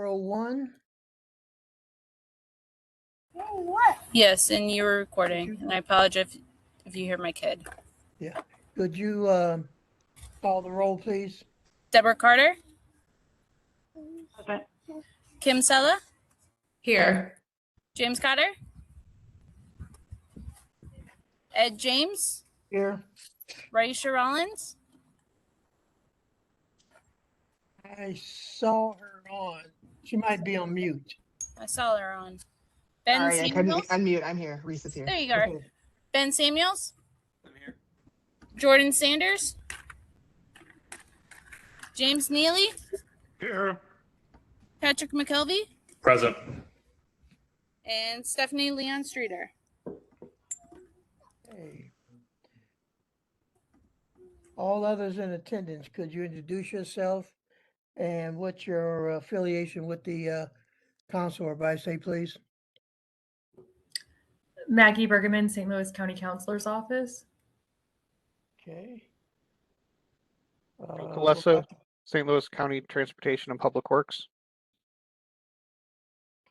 4:01. Yes, and you were recording, and I apologize if you hear my kid. Yeah. Could you call the roll, please? Deborah Carter? Okay. Kim Sella? Here. James Cotter? Ed James? Here. Raisha Rollins? I saw her on. She might be on mute. I saw her on. Ben Sorry, I couldn't Samuels? unmute. I'm here. Reese's here. There you are. Okay. Ben Samuels? I'm here. Jordan Sanders? James Neely? Here. Patrick McKelvey? Present. And Stephanie Leon Streeter. Okay. All others in attendance, could you introduce yourself and what's your affiliation with the council or by say, please? Maggie Bergman, St. Louis County Counselor's Office. Okay. Joe Colessa, St. Louis County Transportation and Public Works.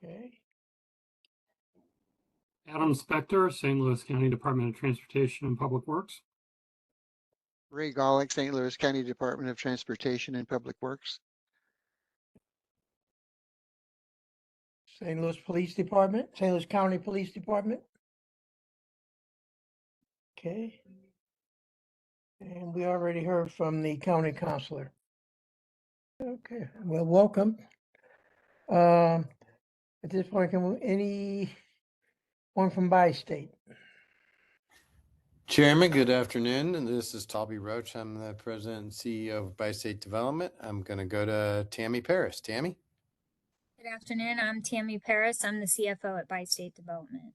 Okay. Adam Spector, St. Louis County Department of Transportation and Public Works. Ray Golick, St. Louis County Department of Transportation and Public Works. St. Louis Police Department, St. Louis County Police Department. Okay. And we already heard from the county counselor. Okay, well, welcome. At this point, anyone from bi-state? Chairman, good afternoon. And this is Toby Roach. I'm the president and CEO of Bi-State Development. I'm going to go to Tammy Paris. Tammy? Good afternoon. I'm Tammy Paris. I'm the CFO at Bi-State Development.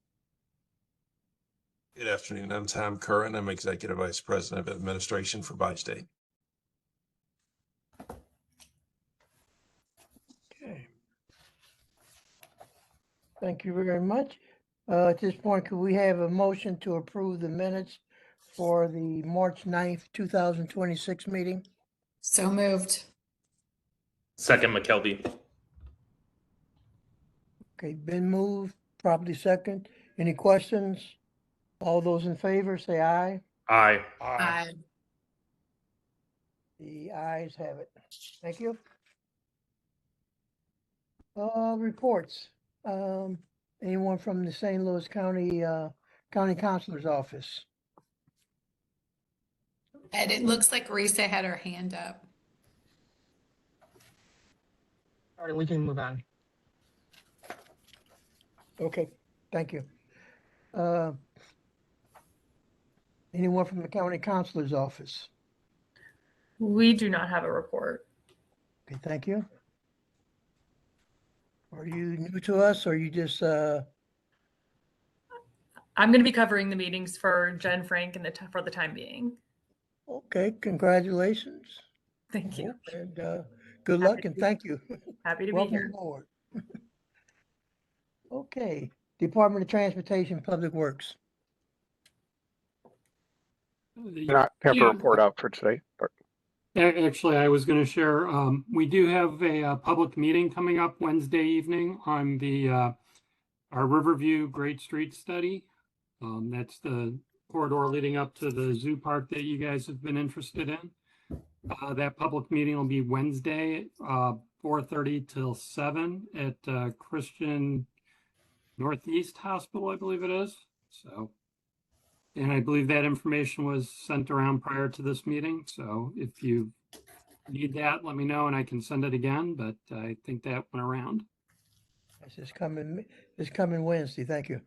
Good afternoon. I'm Tom Curran. I'm Executive Vice President of Administration for Bi-State. Okay. Thank you very much. At this point, could we have a motion to approve the minutes for the March 9th, 2026 meeting? So moved. Second, McKelvey. Okay, been moved, properly second. Any questions? All those in favor, say aye. Aye. Aye. The ayes have it. Thank you. Reports. Anyone from the St. Louis County County Counselor's Office? Ed, it looks like Risa had her hand up. All right, we can move on. Okay, thank you. Anyone from the County Counselor's Office? We do not have a report. Okay, thank you. Are you new to us or you just, I'm going to be covering the meetings for Jen Frank for the time being. okay, congratulations. Thank you. And good luck and thank you. Happy to be Welcome here. aboard. Okay, Department of Transportation, Public Works. Do not have a report out for today. Actually, I was going to share, we do have a public meeting coming up Wednesday evening on the our Riverview Great Street study. That's the corridor leading up to the zoo park that you guys have been interested in. That public meeting will be Wednesday, 4:30 till 7 at Christian Northeast Hospital, I believe it is. So, and I believe that information was sent around prior to this meeting. So if you need that, let me know and I can send it again, but I think that went around. This coming Wednesday, thank you.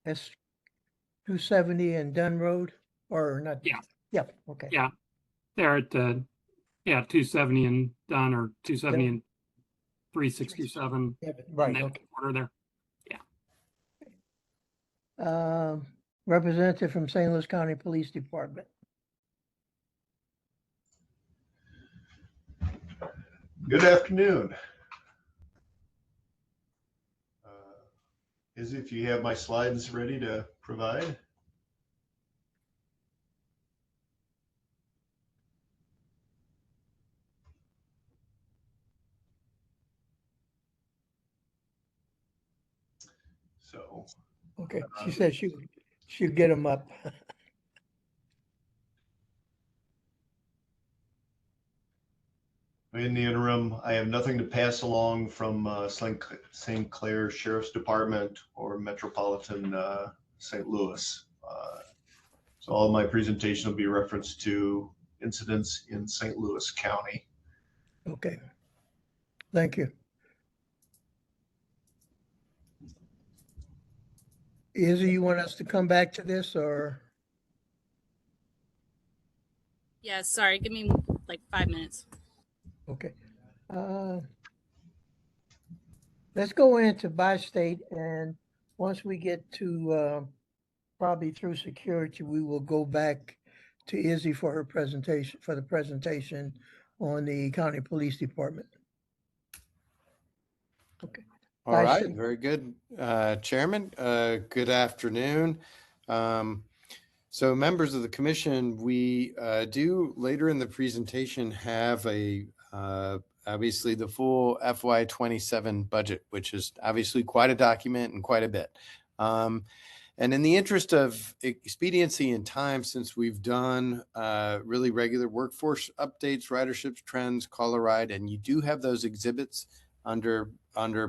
That's 270 and Dunn Road, or not? Yeah. Yeah, okay. Yeah. They're at, 270 and Dunn, or 270 and 367. Yeah, right, in that okay. order there. Representative from St. Louis County Police Department. Good afternoon. If you have my slides ready to provide. So Okay, she said she'll get them up. in the interim, I have nothing to pass along from St. Clair Sheriff's Department or Metropolitan St. Louis. So all my presentation will be referenced to incidents in St. Louis County. Okay. Thank you. Izzy, you want us to come back to this or? Yeah, sorry. Give me like 5 minutes. Okay. Let's go into bi-state, and once we get to probably through security, we will go back to Izzy for her presentation, for the presentation on the county police department. Okay. All right, Bi-state. very good, Chairman. Good afternoon. So members of the commission, we do later in the presentation have obviously the full FY27 budget, which is obviously quite a document and quite a bit. And in the interest of expediency and time, since we've done really regular workforce updates, ridership trends, caller ride, and you do have those exhibits under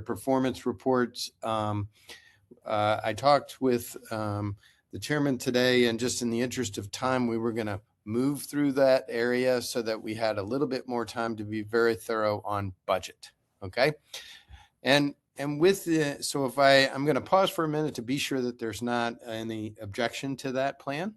performance reports. I talked with the chairman today, and just in the interest of time, we were going to move through that area so that we had a little bit more time to be very thorough on budget. Okay. And with the, so if I'm going to pause for a minute to be sure that there's not any objection to that plan.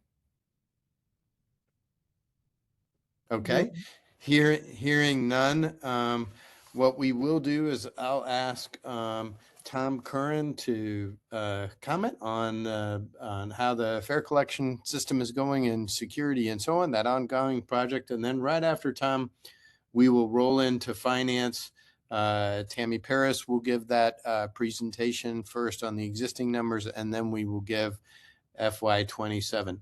Okay. Hearing none. What we will do is I'll ask Tom Curran to comment on how the fare collection system is going and security and so on, that ongoing project. And then right after Tom, we will roll into finance. Tammy Paris will give that presentation first on the existing numbers, and then we will give FY27.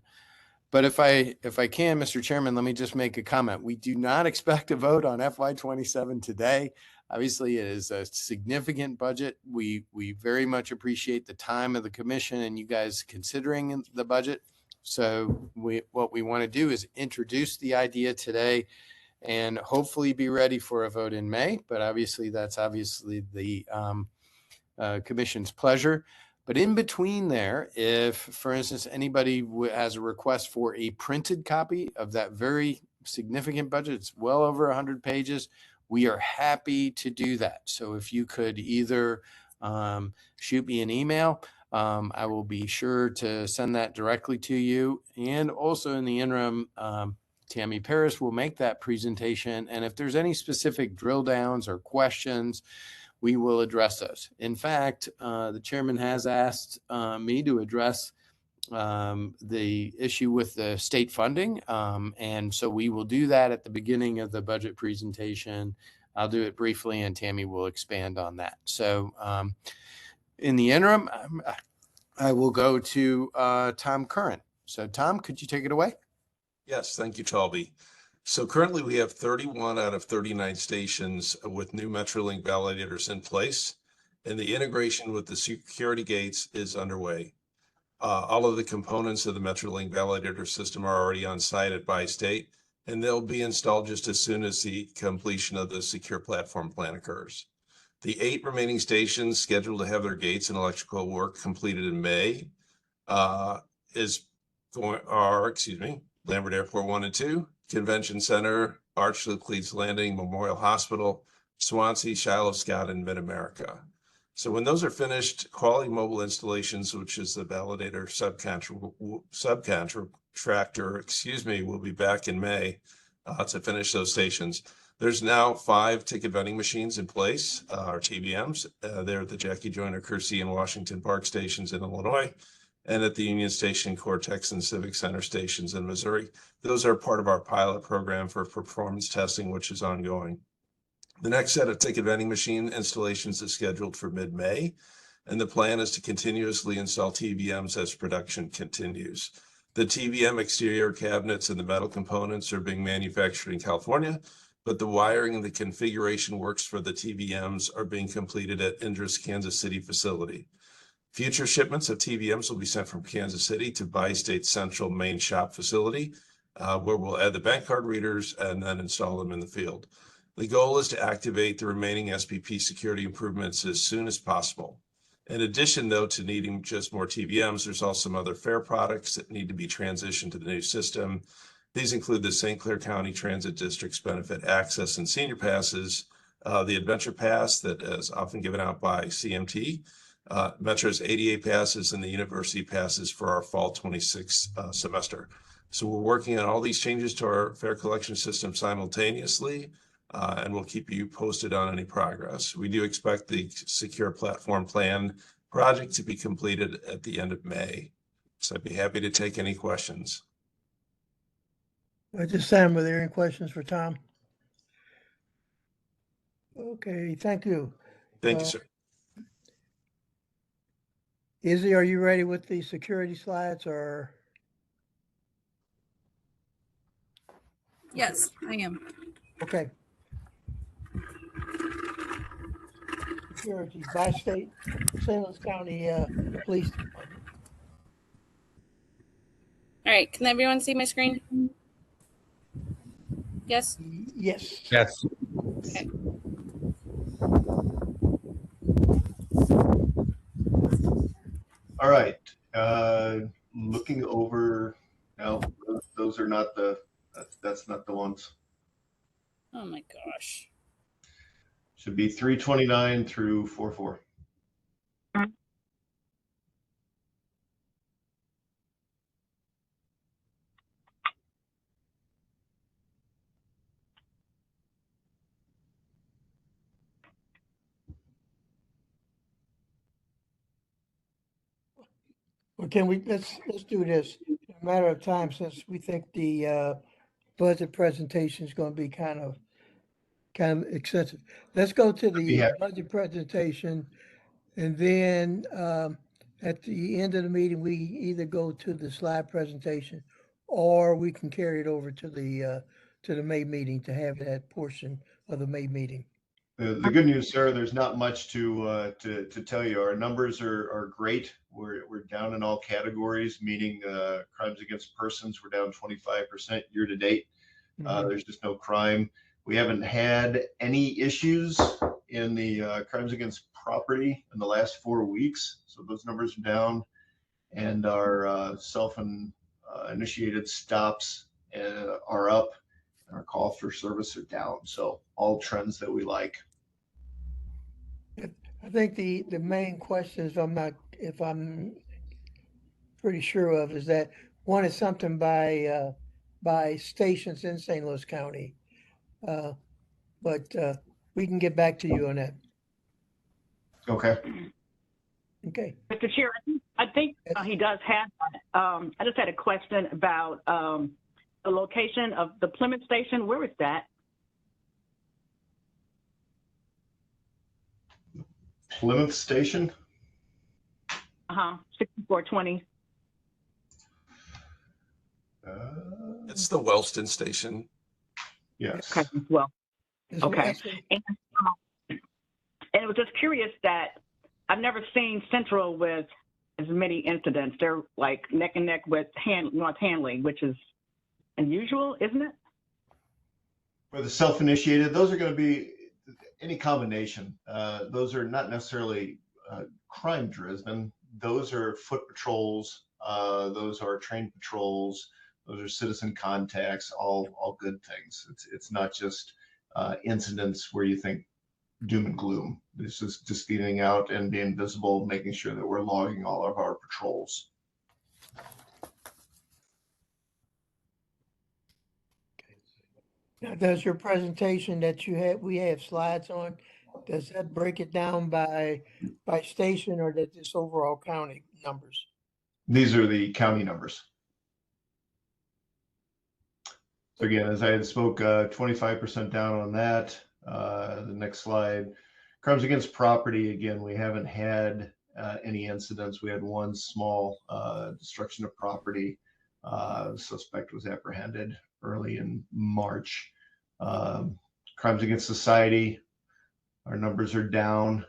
But if I can, Mr. Chairman, let me just make a comment. We do not expect a vote on FY27 today. Obviously, it is a significant budget. We very much appreciate the time of the commission and you guys considering the budget. So what we want to do is introduce the idea today and hopefully be ready for a vote in May. But obviously, that's obviously the commission's pleasure. But in between there, if, for instance, anybody has a request for a printed copy of that very significant budget, it's well over 100 pages, we are happy to do that. So if you could either shoot me an email, I will be sure to send that directly to you. And also in the interim, Tammy Paris will make that presentation. And if there's any specific drill downs or questions, we will address those. In fact, the chairman has asked me to address the issue with the state funding. And so we will do that at the beginning of the budget presentation. I'll do it briefly and Tammy will expand on that. So in the interim, I will go to Tom Curran. So Tom, could you take it away? Yes, thank you, Talby. So currently we have 31 out of 39 stations with new Metrolink validators in place, and the integration with the security gates is underway. All of the components of the Metrolink validator system are already on site at Bi-State, and they'll be installed just as soon as the completion of the secure platform plan occurs. The 8 remaining stations scheduled to have their gates and electrical work completed in May Lambert Airport 1 and 2, Convention Center, Arch-Laclede's Landing, Memorial Hospital, Swansea, Shiloh Scott, and Mid-America. So when those are finished, Quality Mobile Installations, which is the validator subcontractor, will be back in May to finish those stations. There's now 5 ticket vending machines in place, or TVMs. They're at the Jackie Joyner, Kersey, and Washington Park stations in Illinois, and at the Union Station, Cortex, and Civic Center stations in Missouri. Those are part of our pilot program for performance testing, which is ongoing. The next set of ticket vending machine installations is scheduled for mid-May, and the plan is to continuously install TVMs as production continues. The TVM exterior cabinets and the metal components are being manufactured in California, but the wiring and the configuration works for the TVMs are being completed at Indra's Kansas City facility. Future shipments of TVMs will be sent from Kansas City to Bi-State Central main shop facility, where we'll add the bank card readers and then install them in the field. The goal is to activate the remaining SPP security improvements as soon as possible. In addition, though, to needing just more TVMs, there's also some other fare products that need to be transitioned to the new system. These include the St. Clair County Transit District's benefit access and senior passes, the Adventure Pass that is often given out by CMT, Metro's ADA passes, and the university passes for our fall 26 semester. So we're working on all these changes to our fare collection system simultaneously, and we'll keep you posted on any progress. We do expect the Secure Platform Plan project to be completed at the end of May. So I'd be happy to take any questions. At this time, were there any questions for Tom? Okay, thank you. Thank you, sir. Izzy, are you ready with the security slides or? Yes, I am. Okay. Security by state, St. Louis County Police Department. All right, can everyone see my screen? Yes? Yes. Yes. Okay. All right, looking over, no, those are not that's not the ones. Oh my gosh. Should be 329 through 44. Well, can we, let's do this in a matter of time, since we think the budget presentation is going to be kind of extensive. Let's go to the happy. budget presentation, and then at the end of the meeting, we either go to the slide presentation, or we can carry it over to the May meeting to have that portion of the May meeting. The good news, sir, there's not much to tell you. Our numbers are great. We're down in all categories, meaning crimes against persons, we're down 25% year to date. There's just no crime. We haven't had any issues in the crimes against property in the last 4 weeks. So those numbers are down, and our initiated stops are up. Our call for service are down. So all trends that we like. I think the main question is, if I'm pretty sure of, is that one is something by stations in St. Louis County. But we can get back to you on that. Okay. Okay. Mr. Chair, I think he does have that. I just had a question about the location of the Plymouth station. Where is that? Plymouth station? 6420. It's the Wellston station. Yes. Okay, well, okay. And I was just curious that I've never seen Central with as many incidents. They're like neck and neck with North Handley, which is unusual, isn't it? For the self-initiated, those are going to be any combination. Those are not necessarily crime driven. Those are foot patrols. Those are trained patrols. Those are citizen contacts, all good things. It's not just incidents where you think doom and gloom. This is just getting out and being visible, making sure that we're logging all of our patrols. Now, does your presentation that we have slides on, does that break it down by station, or that just overall county numbers? These are the county numbers. So again, as I had spoke, 25% down on that. The next slide, crimes against property. Again, we haven't had any incidents. We had one small destruction of property. The suspect was apprehended early in March. Crimes against society, our numbers are down.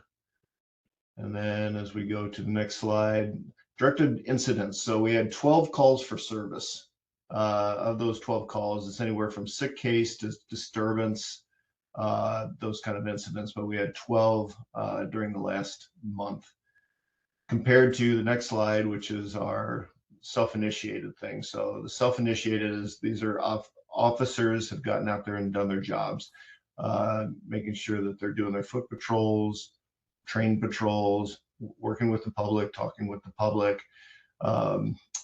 And then as we go to the next slide, directed incidents. So we had 12 calls for service. Of those 12 calls, it's anywhere from sick case to disturbance, those kind of incidents, but we had 12 during the last month. Compared to the next slide, which is our self-initiated thing. So the self-initiated is these are officers have gotten out there and done their jobs, making sure that they're doing their foot patrols, train patrols, working with the public, talking with the public,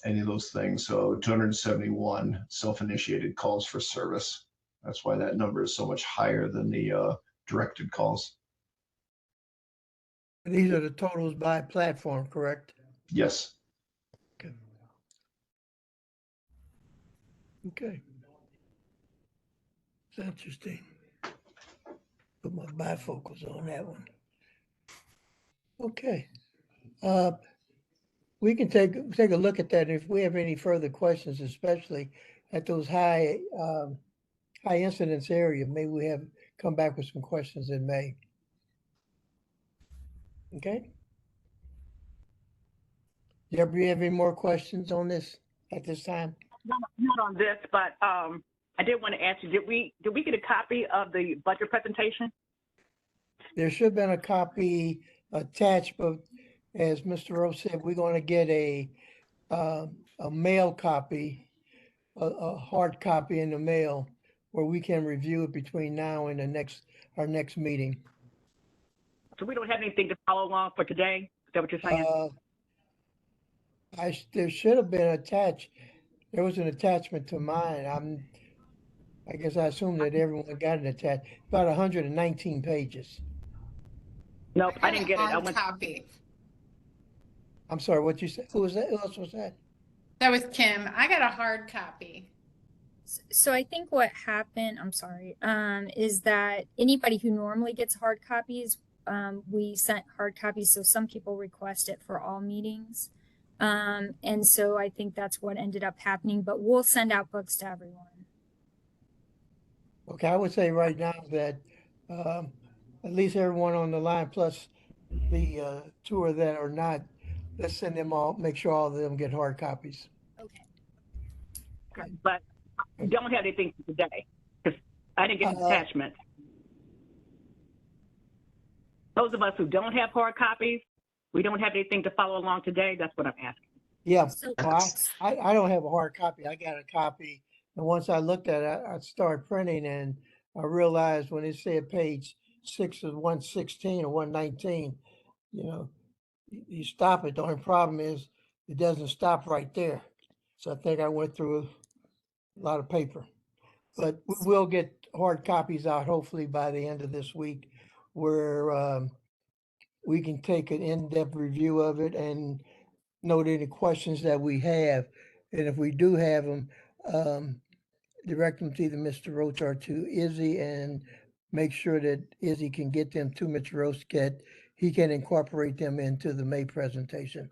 any of those things. So 271 self-initiated calls for service. That's why that number is so much higher than the directed calls. These are the totals by platform, correct? Yes. Okay. Okay. It's interesting. Put my bifocals on that one. Okay. We can take a look at that. If we have any further questions, especially at those high incidence area, maybe we have come back with some questions in May. Okay. Deborah, you have any more questions on this at this time? Not on this, but I did want to ask you, did we get a copy of the budget presentation? There should have been a copy attached, but as Mr. Rose said, we're going to get a mail copy, a hard copy in the mail where we can review it between now and our next meeting. So we don't have anything to follow along for today? Is that what you're saying? There should have been attached. There was an attachment to mine. I guess I assume that everyone got an attached. About 119 pages. Nope, I didn't get it. I Hard went. copy. I'm sorry, what you said? Who was that? Who else was that? That was Kim. I got a hard copy. So I think what happened, I'm sorry, is that anybody who normally gets hard copies, we sent hard copies. So some people request it for all meetings. And so I think that's what ended up happening, but we'll send out books to everyone. Okay, I would say right now that at least everyone on the line, plus the two that are not, let's send them all, make sure all of them get hard copies. Okay. But we don't have anything for today because I didn't get an attachment. Those of us who don't have hard copies, we don't have anything to follow along today. That's what I'm asking. Yeah, well, I don't have a hard copy. I got a copy. And once I looked at it, I started printing and I realized when it said page 6 of 116 or 119, you stop it. The only problem is it doesn't stop right there. So I think I went through a lot of paper. But we will get hard copies out hopefully by the end of this week where we can take an in-depth review of it and note any questions that we have. And if we do have them, direct them to either Mr. Roach or to Izzy and make sure that Izzy can get them to Mr. Roach. He can incorporate them into the May presentation.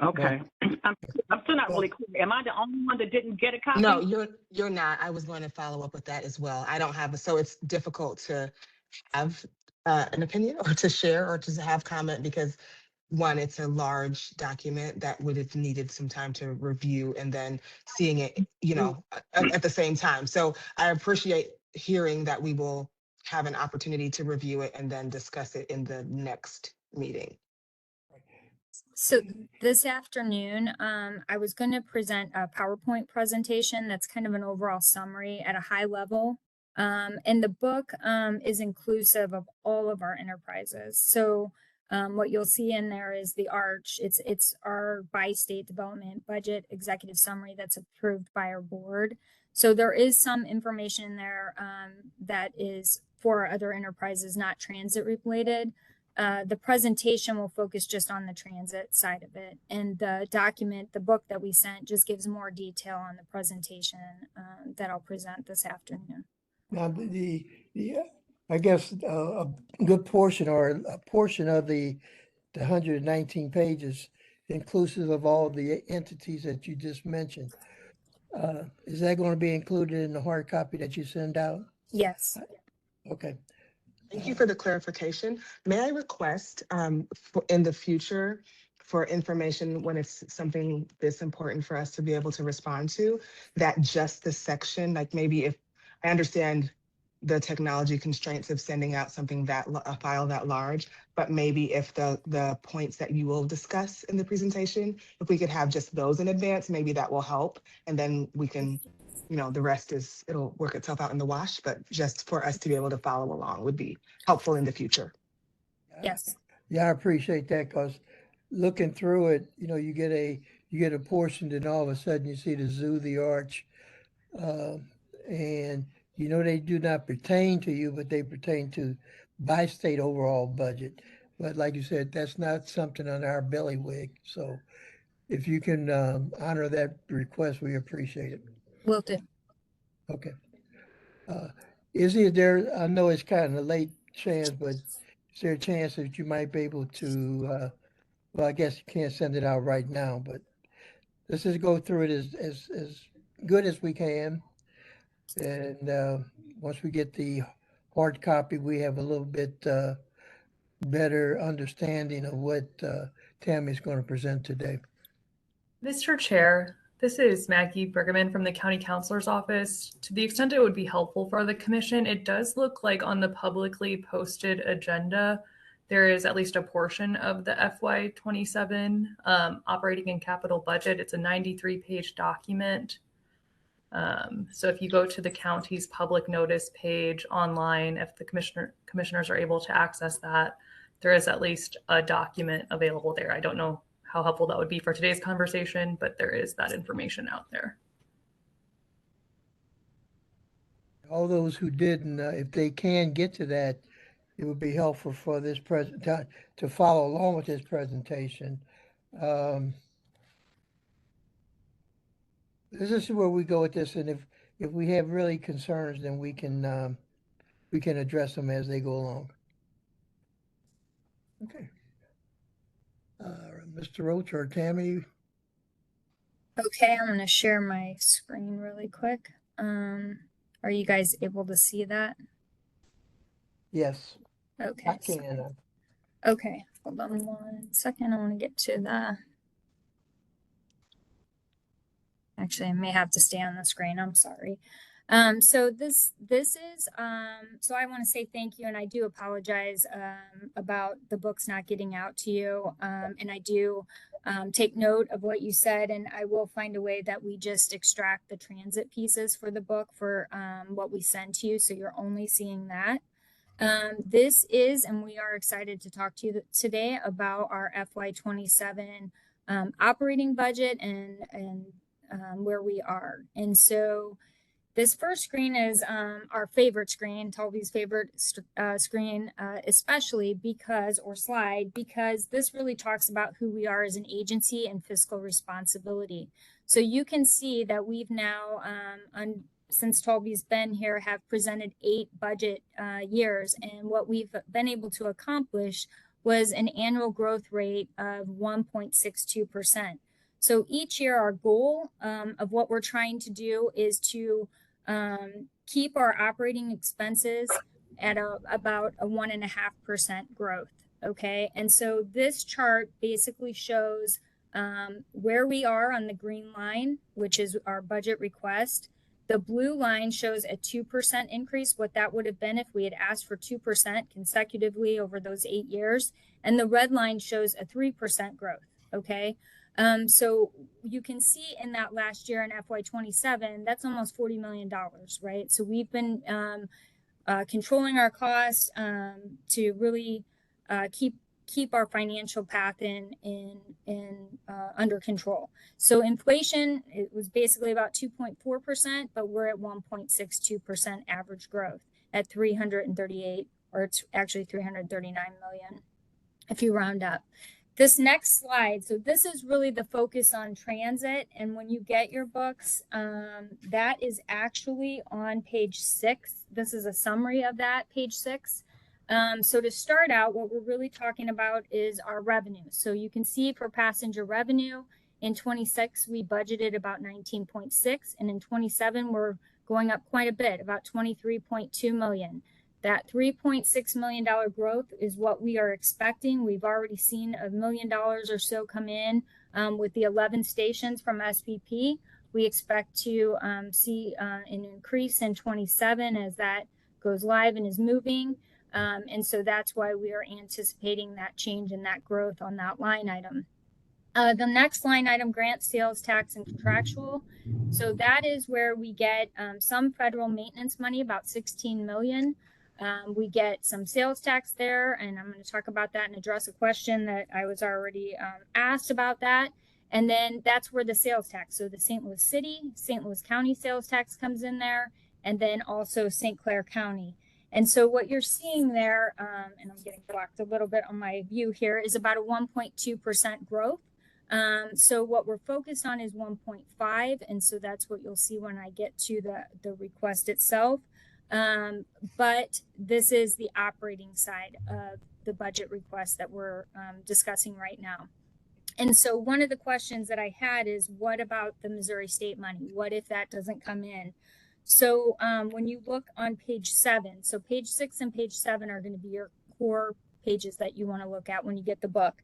Okay. I'm still not really clear. Am I the only one that didn't get a copy? No, you're not. I was going to follow up with that as well. I don't have so it's difficult to have an opinion or to share or to have comment because one, it's a large document that would have needed some time to review and then seeing it, at the same time. So I appreciate hearing that we will have an opportunity to review it and then discuss it in the next meeting. So this afternoon, I was going to present a PowerPoint presentation that's kind of an overall summary at a high level. And the book is inclusive of all of our enterprises. So what you'll see in there is the ARCH. It's our by-state development budget executive summary that's approved by our board. So there is some information in there that is for other enterprises, not transit related. The presentation will focus just on the transit side of it. And the document, the book that we sent just gives more detail on the presentation that I'll present this afternoon. Now, I guess a good portion or a portion of the 119 pages, inclusive of all the entities that you just mentioned, is that going to be included in the hard copy that you send out? Yes. Okay. Thank you for the clarification. May I request in the future for information when it's something this important for us to be able to respond to, that just the section, like maybe if I understand the technology constraints of sending out something a file that large, but maybe if the points that you will discuss in the presentation, if we could have just those in advance, maybe that will help. And then we can, the rest it'll work itself out in the wash, but just for us to be able to follow along would be helpful in the future. Yes. Yeah, I appreciate that because looking through it, you get a portion, then all of a sudden you see the zoo, the arch, and they do not pertain to you, but they pertain to bi-state overall budget. But like you said, that's not something on our bailiwick. So if you can honor that request, we appreciate it. Will do. Okay. Izzy, I know it's kind of a late chance, but is there a chance that you might be able to, well, I guess you can't send it out right now, but let's just go through it as good as we can. And once we get the hard copy, we have a little bit better understanding of what Tammy's going to present today. Mr. Chair, this is Maggie Bergerman from the County Counselor's Office. To the extent it would be helpful for the commission, it does look like on the publicly posted agenda, there is at least a portion of the FY27 operating and capital budget. It's a 93-page document. So if you go to the county's public notice page online, if the commissioners are able to access that, there is at least a document available there. I don't know how helpful that would be for today's conversation, but there is that information out there. All those who didn't, if they can get to that, it would be helpful for this to follow along with this presentation. This is where we go with this, and if we have really concerns, then we can address them as they go along. Okay. Mr. Roach or Tammy? Okay, I'm going to share my screen really quick. Are you guys able to see that? Yes. Okay. I can. Okay, hold on 1 second. I want to get to the. Actually, I may have to stay on the screen. I'm sorry. So this is so I want to say thank you, and I do apologize about the books not getting out to you. And I do take note of what you said, and I will find a way that we just extract the transit pieces for the book for what we send to you, so you're only seeing that. This is, and we are excited to talk to you today about our FY27 operating budget and where we are. And so this first screen is our favorite screen, Tolby's favorite screen, especially because this really talks about who we are as an agency and fiscal responsibility. So you can see that we've now, since Tolby's been here, have presented 8 budget years. And what we've been able to accomplish was an annual growth rate of 1.62%. So each year, our goal of what we're trying to do is to keep our operating expenses at about a 1.5% growth. Okay, and so this chart basically shows where we are on the green line, which is our budget request. The blue line shows a 2% increase, what that would have been if we had asked for 2% consecutively over those 8 years. And the red line shows a 3% growth. Okay. So you can see in that last year in FY27, that's almost $40 million, right? So we've been controlling our costs to really keep our financial path under control. So inflation, it was basically about 2.4%, but we're at 1.62% average growth at 338, or it's actually 339 million if you round up. This next slide, so this is really the focus on transit. And when you get your books, that is actually on page 6. This is a summary of that, page 6. So to start out, what we're really talking about is our revenue. So you can see for passenger revenue, in 26, we budgeted about 19.6, and in 27, we're going up quite a bit, about 23.2 million. That $3.6 million growth is what we are expecting. We've already seen $1 million or so come in with the 11 stations from SPP. We expect to see an increase in 27 as that goes live and is moving. And so that's why we are anticipating that change in that growth on that line item. The next line item, grant, sales tax, and contractual. So that is where we get some federal maintenance money, about 16 million. We get some sales tax there, and I'm going to talk about that and address a question that I was already asked about that. And then that's where the sales tax, so the St. Louis City, St. Louis County sales tax comes in there, and then also St. Clair County. And so what you're seeing there, and I'm getting blocked a little bit on my view here, is about a 1.2% growth. So what we're focused on is 1.5, and so that's what you'll see when I get to the request itself. But this is the operating side of the budget request that we're discussing right now. And so one of the questions that I had is, what about the Missouri State money? What if that doesn't come in? So when you look on page 7, so page 6 and page 7 are going to be your core pages that you want to look at when you get the book.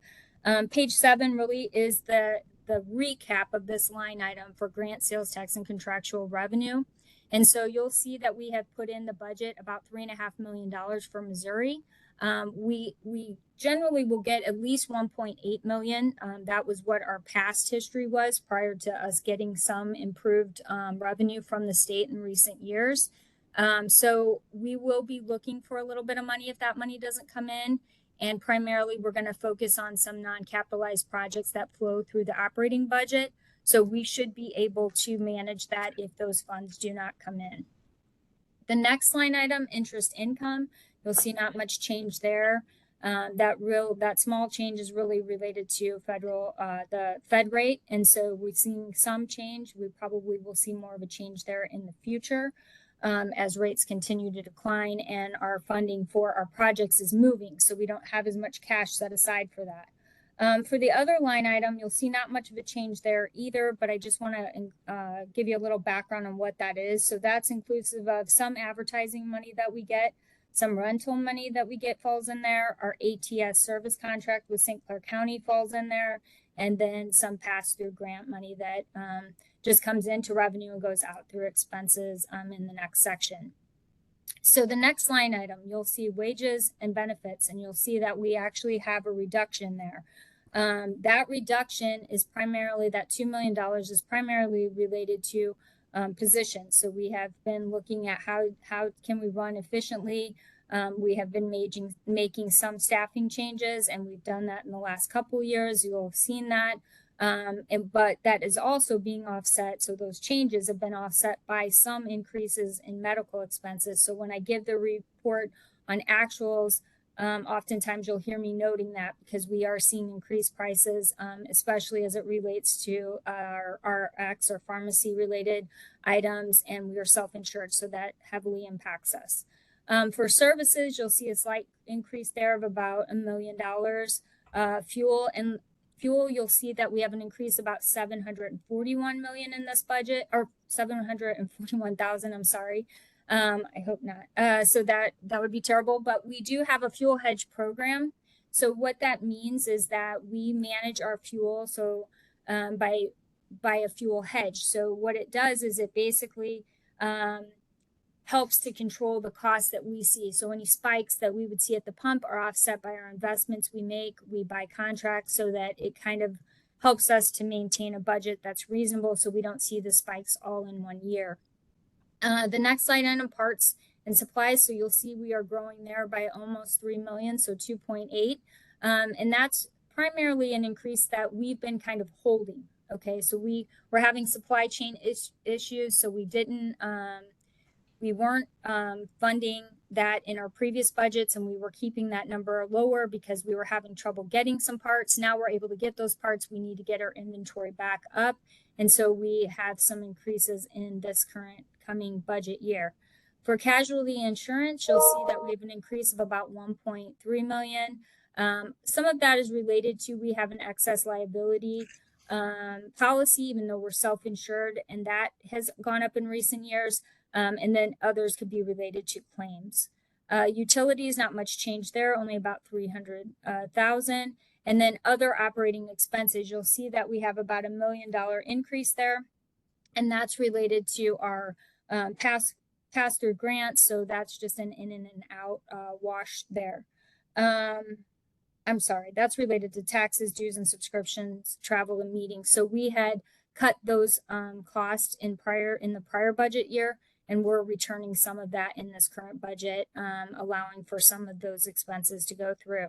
Page 7 really is the recap of this line item for grant, sales tax, and contractual revenue. And so you'll see that we have put in the budget about $3.5 million for Missouri. We generally will get at least 1.8 million. That was what our past history was prior to us getting some improved revenue from the state in recent years. So we will be looking for a little bit of money if that money doesn't come in. And primarily, we're going to focus on some non-capitalized projects that flow through the operating budget. So we should be able to manage that if those funds do not come in. The next line item, interest income, you'll see not much change there. That small change is really related to the Fed rate. And so we've seen some change. We probably will see more of a change there in the future. As rates continue to decline and our funding for our projects is moving. So we don't have as much cash set aside for that. For the other line item, you'll see not much of a change there either, but I just want to give you a little background on what that is. So that's inclusive of some advertising money that we get, some rental money that we get falls in there, our ATS service contract with St. Clair County falls in there, and then some pass-through grant money that just comes into revenue and goes out through expenses in the next section. So the next line item, you'll see wages and benefits, and you'll see that we actually have a reduction there. That reduction is primarily, that $2 million is primarily related to positions. So we have been looking at how can we run efficiently. We have been making some staffing changes, and we've done that in the last couple of years. You'll have seen that. But that is also being offset. So those changes have been offset by some increases in medical expenses. So when I give the report on actuals, oftentimes you'll hear me noting that because we are seeing increased prices, especially as it relates to our RX or pharmacy related items, and we are self-insured. So that heavily impacts us. For services, you'll see a slight increase there of about $1 million. Fuel, you'll see that we have an increase about 741 million in this budget, or 741,000, I'm sorry. I hope not. So that would be terrible, but we do have a fuel hedge program. So what that means is that we manage our fuel by a fuel hedge. So what it does is it basically helps to control the costs that we see. So any spikes that we would see at the pump are offset by our investments we make. We buy contracts so that it kind of helps us to maintain a budget that's reasonable so we don't see the spikes all in one year. The next line item, parts and supplies. So you'll see we are growing there by almost 3 million, so 2.8. And that's primarily an increase that we've been kind of holding. Okay, so we're having supply chain issues, so we weren't funding that in our previous budgets, and we were keeping that number lower because we were having trouble getting some parts. Now we're able to get those parts. We need to get our inventory back up. And so we have some increases in this coming budget year. For casualty insurance, you'll see that we have an increase of about 1.3 million. Some of that is related to, we have an excess liability policy, even though we're self-insured, and that has gone up in recent years. And then others could be related to claims. Utilities, not much change there, only about 300,000. And then other operating expenses, you'll see that we have about $1 million increase there. And that's related to our pass-through grants. So that's just an in and out wash there. I'm sorry, that's related to taxes, dues and subscriptions, travel and meetings. So we had cut those costs in the prior budget year, and we're returning some of that in this current budget, allowing for some of those expenses to go through.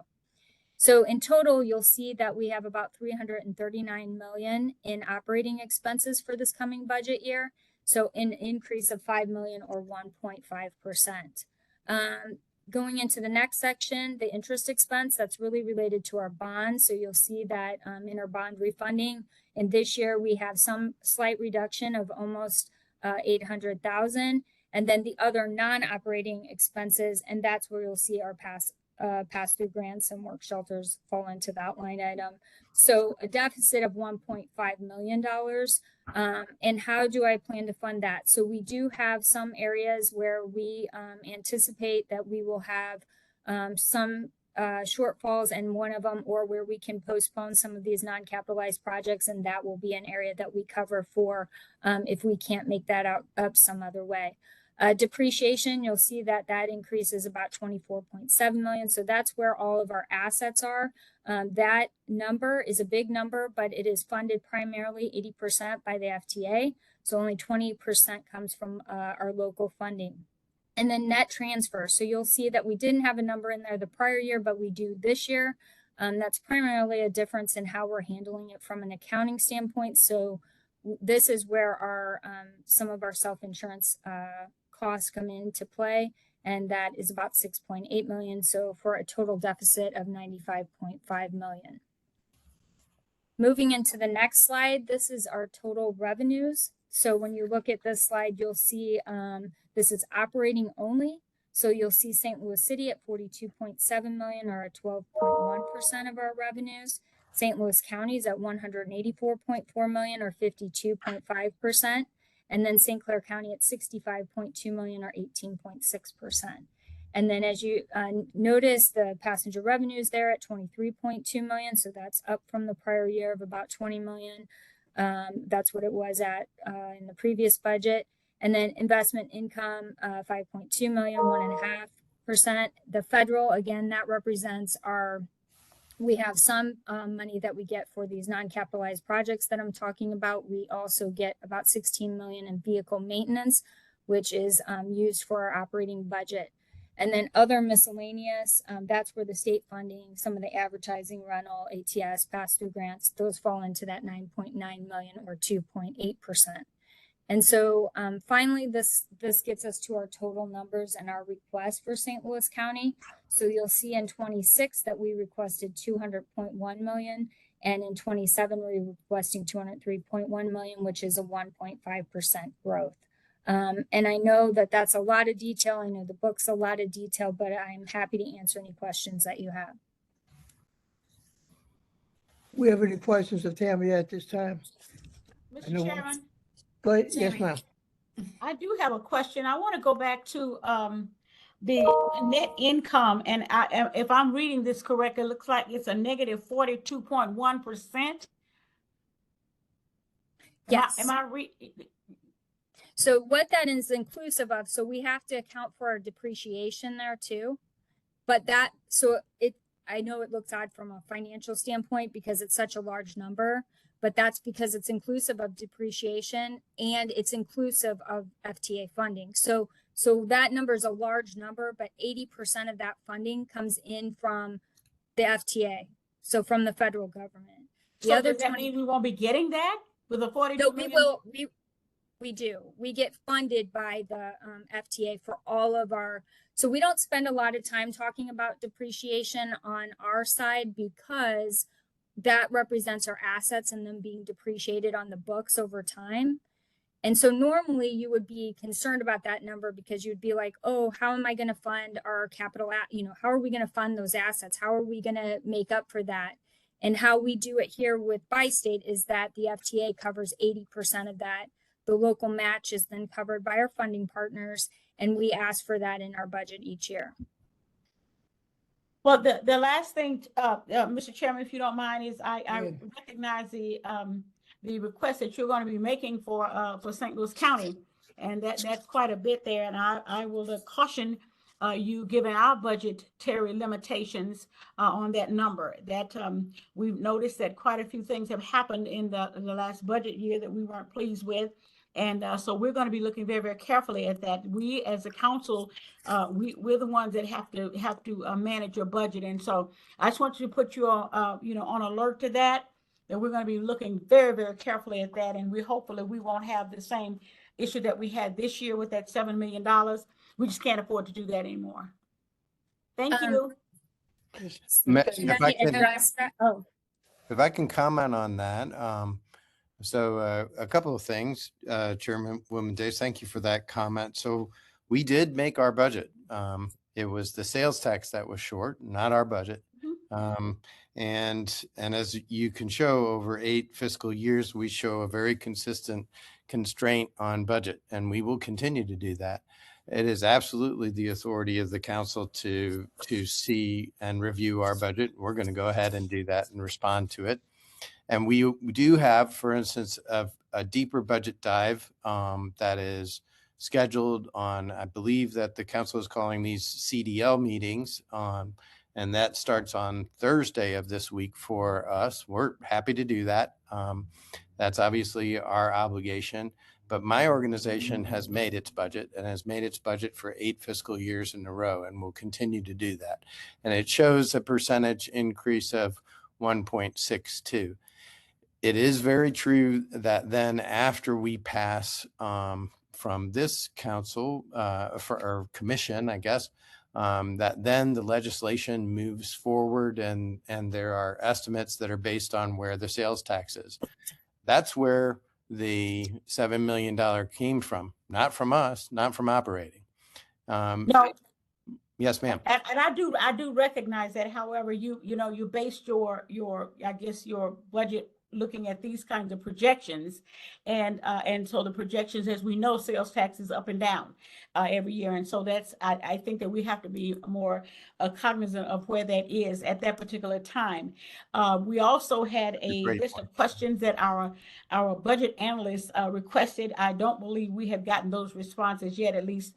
So in total, you'll see that we have about 339 million in operating expenses for this coming budget year. So an increase of 5 million or 1.5%. Going into the next section, the interest expense, that's really related to our bonds. So you'll see that in our bond refunding, and this year we have some slight reduction of almost 800,000. And then the other non-operating expenses, and that's where you'll see our pass-through grants and work shelters fall into that line item. So a deficit of $1.5 million. And how do I plan to fund that? So we do have some areas where we anticipate that we will have some shortfalls in one of them, or where we can postpone some of these non-capitalized projects, and that will be an area that we cover for if we can't make that up some other way. Depreciation, you'll see that that increases about 24.7 million. So that's where all of our assets are. That number is a big number, but it is funded primarily 80% by the FTA. So only 20% comes from our local funding. And then net transfer. So you'll see that we didn't have a number in there the prior year, but we do this year. That's primarily a difference in how we're handling it from an accounting standpoint. So this is where our some of our self-insurance costs come into play, and that is about 6.8 million. So for a total deficit of 95.5 million. Moving into the next slide, this is our total revenues. So when you look at this slide, you'll see this is operating only. So you'll see St. Louis City at 42.7 million, or at 12.1% of our revenues. St. Louis County is at 184.4 million, or 52.5%. And then St. Clair County at 65.2 million, or 18.6%. And then as you notice, the passenger revenues there at 23.2 million. So that's up from the prior year of about 20 million. That's what it was at in the previous budget. And then investment income, 5.2 million, 1.5%. The federal, again, that represents we have some money that we get for these non-capitalized projects that I'm talking about. We also get about 16 million in vehicle maintenance, which is used for our operating budget. And then other miscellaneous, that's where the state funding, some of the advertising, rental, ATS, pass-through grants, those fall into that 9.9 million, or 2.8%. And so finally, this gets us to our total numbers and our request for St. Louis County. So you'll see in 26 that we requested 200.1 million, and in 27 we're requesting 203.1 million, which is a 1.5% growth. And I know that that's a lot of detail. I know the book's a lot of detail, but I'm happy to answer any questions that you have. We have any questions of Tammy at this time? Mr. Chairman? Go ahead. Yes, ma'am. I do have a question. I want to go back to the net income, and if I'm reading this correctly, it looks like it's a negative 42.1%. Yes. Am I reading? So what that is inclusive of, so we have to account for our depreciation there too. But I know it looks odd from a financial standpoint because it's such a large number, but that's because it's inclusive of depreciation and it's inclusive of FTA funding. So that number is a large number, but 80% of that funding comes in from the FTA. So from the federal government. The other does that mean we won't be getting that with the 42 No, million? we will. We do. We get funded by the FTA for all of our, so we don't spend a lot of time talking about depreciation on our side because that represents our assets and them being depreciated on the books over time. And so normally you would be concerned about that number because you'd be like, oh, how am I going to fund our capital? How are we going to fund those assets? How are we going to make up for that? And how we do it here with Bi-State is that the FTA covers 80% of that. The local match is then covered by our funding partners. And we ask for that in our budget each year. Well, the last thing, Mr. Chairman, if you don't mind, is I recognize the request that you're going to be making for St. Louis County, and that's quite a bit there. And I will caution you, given our budgetary limitations on that number. That we've noticed that quite a few things have happened in the last budget year that we weren't pleased with. And so we're going to be looking very, very carefully at that. We, as a council, we're the ones that have to manage your budget. And so I just want you to put you on, on alert to that. That we're going to be looking very, very carefully at that. And hopefully we won't have the same issue that we had this year with that $7 million. We just can't afford to do that anymore. Thank you. If I can comment on that. So a couple of things, Chairwoman Days, thank you for that comment. So we did make our budget. It was the sales tax that was short, not our budget. And as you can show, over 8 fiscal years, we show a very consistent constraint on budget, and we will continue to do that. It is absolutely the authority of the council to see and review our budget. We're going to go ahead and do that and respond to it. And we do have, for instance, a deeper budget dive that is scheduled on, I believe that the council is calling these CDL meetings, and that starts on Thursday of this week for us. We're happy to do that. That's obviously our obligation. But my organization has made its budget and has made its budget for 8 fiscal years in a row, and will continue to do that. And it shows a percentage increase of 1.62. It is very true that then after we pass from this council or commission, I guess, that then the legislation moves forward and there are estimates that are based on where the sales tax is. That's where the $7 million came from, not from us, not from operating. No. Yes, ma'am. And I do recognize that. However, you based your I guess your budget looking at these kinds of projections, and so the projections, as we know, sales tax is up and down every year, and so that's I think that we have to be more cognizant of where that is at that particular time. We also had a list of questions that our budget analysts requested. I don't believe we have gotten those responses yet, at least.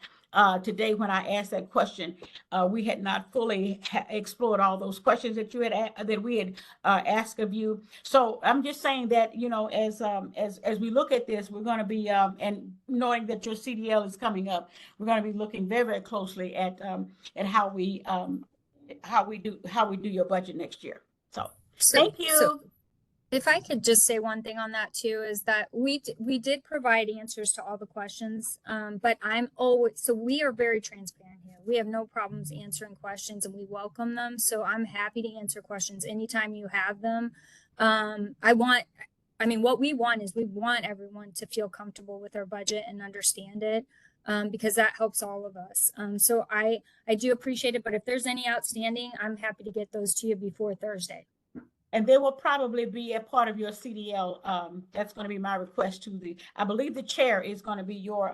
Today, when I asked that question, we had not fully explored all those questions that you had that we had asked of you. So I'm just saying that as we look at this, we're going to be and knowing that your CDL is coming up, we're going to be looking very, very closely at how we do your budget next year. So thank you. So if I could just say one thing on that too, is that we did provide answers to all the questions, but we are very transparent here. We have no problems answering questions and we welcome them. So I'm happy to answer questions anytime you have them. What we want is we want everyone to feel comfortable with our budget and understand it, because that helps all of us. So I do appreciate it, but if there's any outstanding, I'm happy to get those to you before Thursday. And they will probably be a part of your CDL. That's going to be my request to I believe the chair is going to be your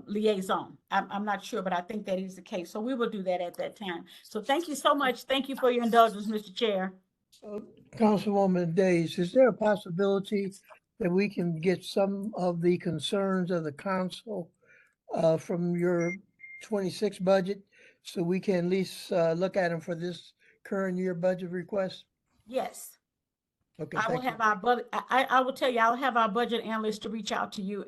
liaison. I'm not sure, but I think that is the case. So we will do that at that time. So thank you so much. Thank you for your indulgence, Mr. Chair. Councilwoman Days, is there a possibility that we can get some of the concerns of the council from your 26 budget so we can at least look at them for this current year budget request? Yes. Okay. I will have our budget. I will tell you, I'll have our budget analyst to reach out to you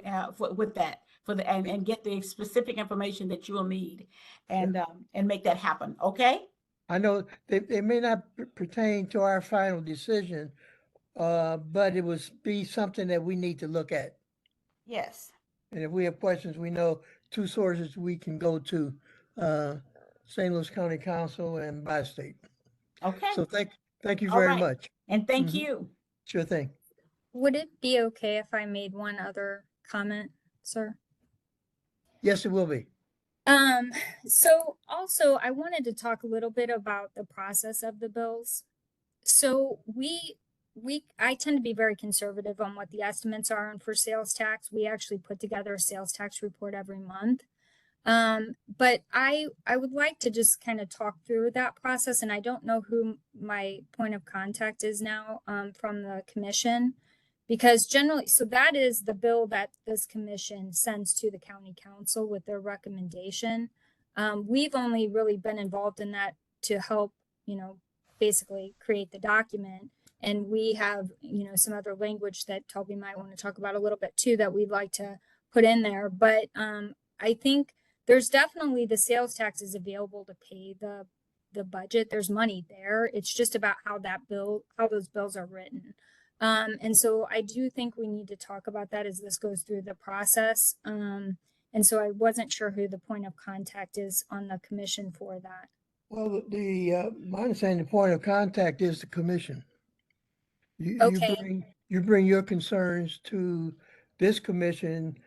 with that and get the specific information that you will need and make that happen. Okay. I know they may not pertain to our final decision, but it would be something that we need to look at. Yes. And if we have questions, we know 2 sources we can go to, St. Louis County Council and Bi-State. Okay. So thank you very much. And thank you. Sure thing. Would it be okay if I made one other comment, sir? Yes, it will be. So also I wanted to talk a little bit about the process of the bills. So we I tend to be very conservative on what the estimates are, and for sales tax, we actually put together a sales tax report every month. But I would like to just kind of talk through that process, and I don't know who my point of contact is now from the commission, because generally, so that is the bill that this commission sends to the county council with their recommendation. We've only really been involved in that to help, basically create the document. And we have, some other language that Toby might want to talk about a little bit too, that we'd like to put in there. But I think there's definitely the sales tax is available to pay the budget. There's money there. It's just about how those bills are written. And so I do think we need to talk about that as this goes through the process. And so I wasn't sure who the point of contact is on the commission for that. Well, my understanding, the point of contact is the commission. Okay. You bring your concerns to this commission,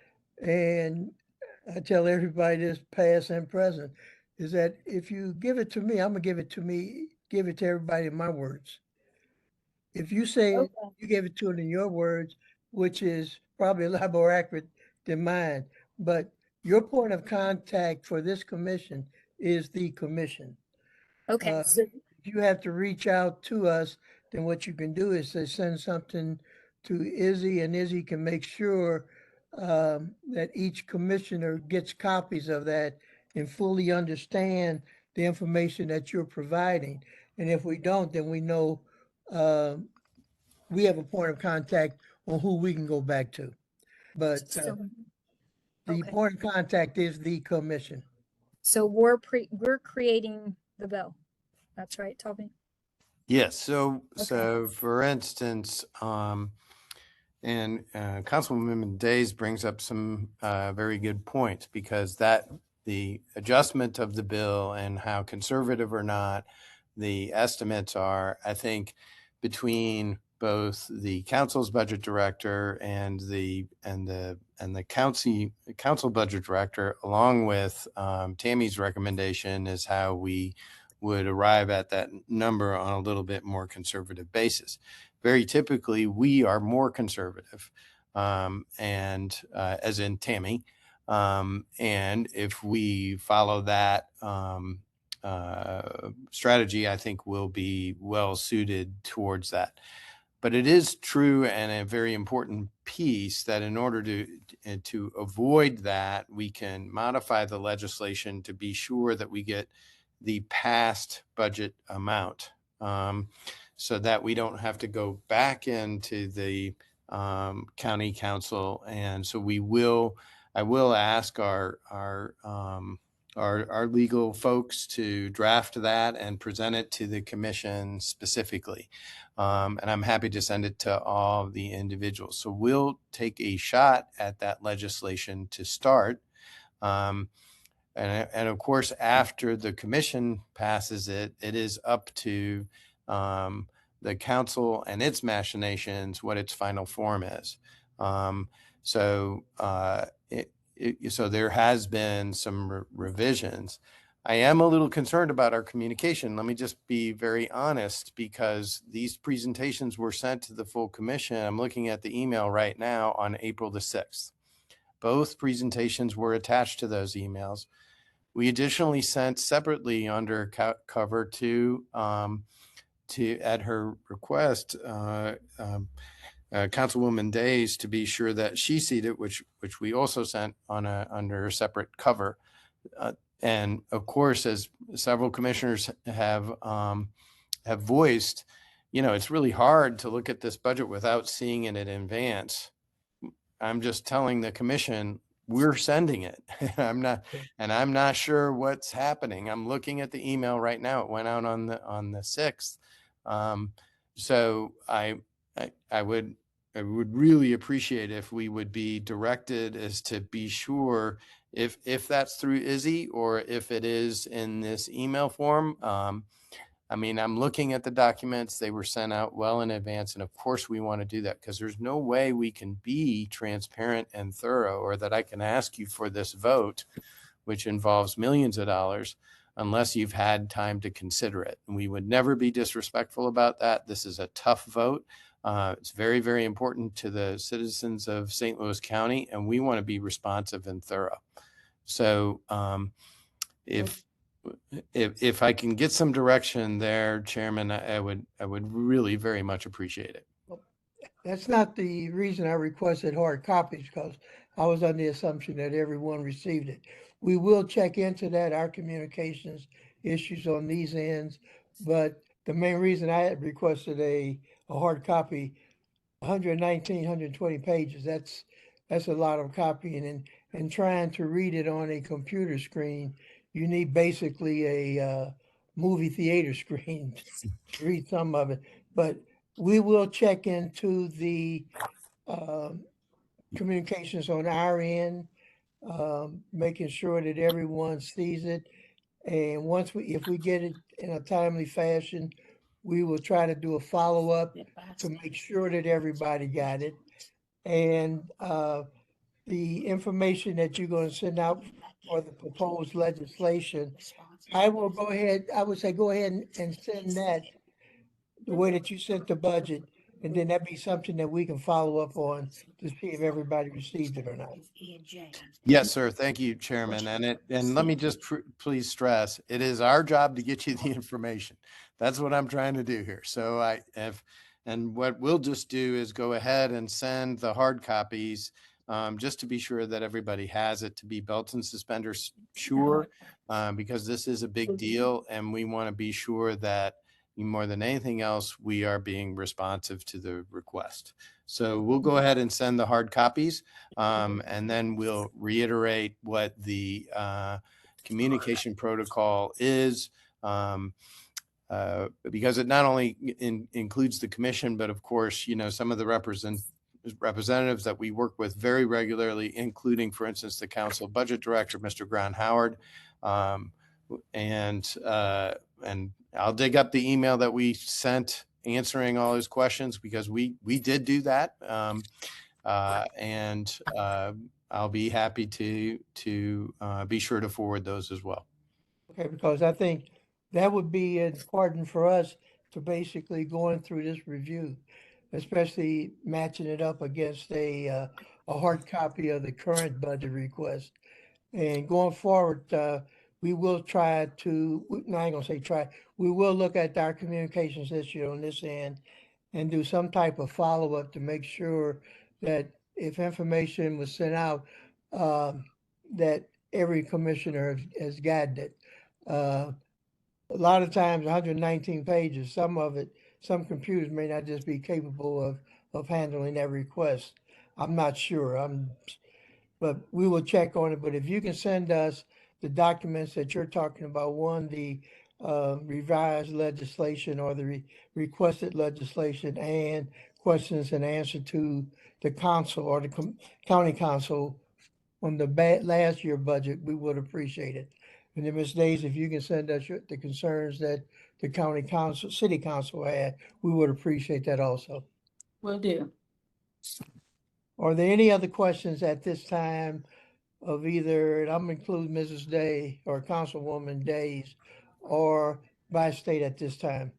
and I tell everybody this, past and present, is that if you give it to me, I'm gonna give it to everybody in my words. If you say it, you give it to it in your words, which is probably a lot more accurate than mine. But your point of contact for this commission is the commission. Okay. If you have to reach out to us, then what you can do is to send something to Izzy, and Izzy can make sure that each commissioner gets copies of that and fully understand the information that you're providing. And if we don't, then we know we have a point of contact on who we can go back to. But the point of contact is the commission. So we're creating the bill. That's right, Toby. Yes. So for instance, and Councilwoman Days brings up some very good points, because the adjustment of the bill and how conservative or not the estimates are, I think, between both the council's budget director and the council budget director, along with Tammy's recommendation, is how we would arrive at that number on a little bit more conservative basis. Very typically, we are more conservative, and as in Tammy, and if we follow that strategy, I think we'll be well suited towards that. But it is true, and a very important piece, that in order to avoid that, we can modify the legislation to be sure that we get the past budget amount, so that we don't have to go back into the county council. And so I will ask our legal folks to draft that and present it to the commission specifically. And I'm happy to send it to all the individuals. So we'll take a shot at that legislation to start. And of course, after the commission passes it, it is up to the council and its machinations what its final form is. So there has been some revisions. I am a little concerned about our communication. Let me just be very honest, because these presentations were sent to the full commission. I'm looking at the email right now on April the 6th. Both presentations were attached to those emails. We additionally sent separately under cover to at her request, Councilwoman Days, to be sure that she sees it, which we also sent under a separate cover. And of course, as several commissioners have voiced, it's really hard to look at this budget without seeing it in advance. I'm just telling the commission, we're sending it. I'm not sure what's happening. I'm looking at the email right now. It went out on the 6th. So I would really appreciate if we would be directed as to be sure if that's through Izzy or if it is in this email form. I'm looking at the documents. They were sent out well in advance. And of course we want to do that, because there's no way we can be transparent and thorough, or that I can ask you for this vote, which involves millions of dollars, unless you've had time to consider it. And we would never be disrespectful about that. This is a tough vote. It's very, very important to the citizens of St. Louis County, and we want to be responsive and thorough. So if I can get some direction there, Chairman, I would really very much appreciate it. That's not the reason I requested hard copies, because I was under the assumption that everyone received it. We will check into that, our communications issues on these ends, but the main reason I had requested a hard copy, 119, 120 pages, that's a lot of copying, and trying to read it on a computer screen, you need basically a movie theater screen to read some of it. But we will check into the communications on our end, making sure that everyone sees it. And if we get it in a timely fashion, we will try to do a follow-up to make sure that everybody got it. And the information that you're going to send out for the proposed legislation, I will go ahead, I would say go ahead and send that the way that you sent the budget, and then that'd be something that we can follow up on to see if everybody received it or not. Yes, sir. Thank you, Chairman. And let me just please stress, it is our job to get you the information. That's what I'm trying to do here. So and what we'll just do is go ahead and send the hard copies, just to be sure that everybody has it, to be belt and suspenders sure, because this is a big deal, and we want to be sure that more than anything else, we are being responsive to the request. So we'll go ahead and send the hard copies, and then we'll reiterate what the communication protocol is, because it not only includes the commission, but of course, some of the representatives that we work with very regularly, including, for instance, the council budget director, Mr. Grant Howard, and I'll dig up the email that we sent answering all his questions, because we did do that. And I'll be happy to be sure to forward those as well. Okay, because I think that would be important for us to basically going through this review, especially matching it up against a hard copy of the current budget request. And going forward, we will try to, no, I ain't gonna say try, we will look at our communications issue on this end and do some type of follow-up to make sure that if information was sent out, that every commissioner has gotten it. A lot of times, 119 pages, some computers may not just be capable of handling that request. I'm not sure, but we will check on it. But if you can send us the documents that you're talking about, one, the revised legislation or the requested legislation, and questions and answer to the council or the county council on the last year budget, we would appreciate it. And then Ms. Days, if you can send us the concerns that the county council, city council had, we would appreciate that also. Will do. Are there any other questions at this time of either, and I'm including Mrs. Day or Councilwoman Days or by state at this time?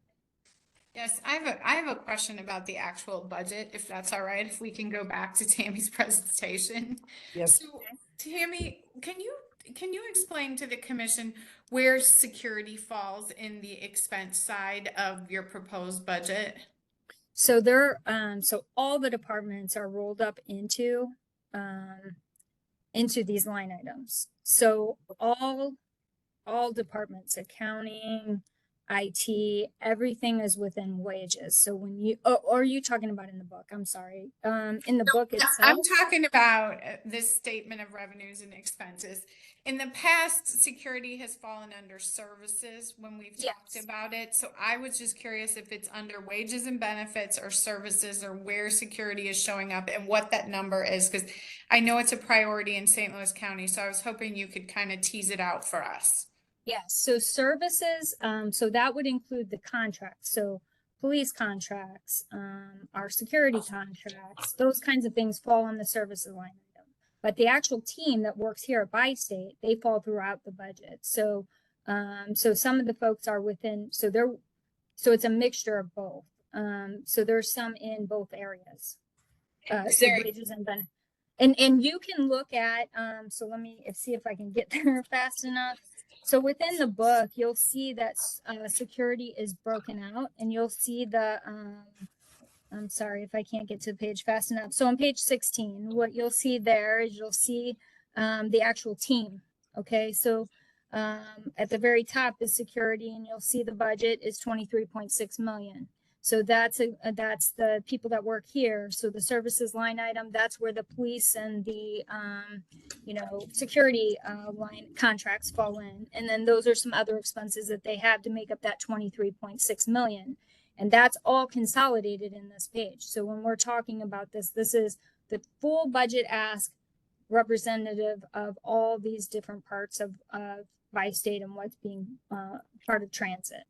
Yes, I have a question about the actual budget, if that's all right, if we can go back to Tammy's presentation. Yes. So Tammy, can you explain to the commission where security falls in the expense side of your proposed budget? So so all the departments are rolled up into these line items. So all departments, accounting, IT, everything is within wages. So when you, or are you talking about in the book? I'm sorry. In the book itself? I'm talking about this statement of revenues and expenses. In the past, security has fallen under services when we've talked about it. So I was just curious if it's under wages and benefits or services, or where security is showing up and what that number is, because I know it's a priority in St. Louis County. So I was hoping you could kind of tease it out for us. Yes, so services, so that would include the contracts. So police contracts, our security contracts, those kinds of things fall on the services line item. But the actual team that works here at Bi-State, they fall throughout the budget. So so some of the folks are within, so it's a mixture of both. So there's some in both areas. Is So there- wages and benefits. And you can look at, so let me see if I can get there fast enough. So within the book, you'll see that security is broken out, and you'll see the, I'm sorry if I can't get to the page fast enough. So on page 16, what you'll see there is you'll see the actual team. Okay, so at the very top is security, and you'll see the budget is 23.6 million. So that's the people that work here. So the services line item, that's where the police and the security line contracts fall in. And then those are some other expenses that they have to make up that 23.6 million. And that's all consolidated in this page. So when we're talking about this, this is the full budget ask representative of all these different parts of Bi-State and what's being part of transit.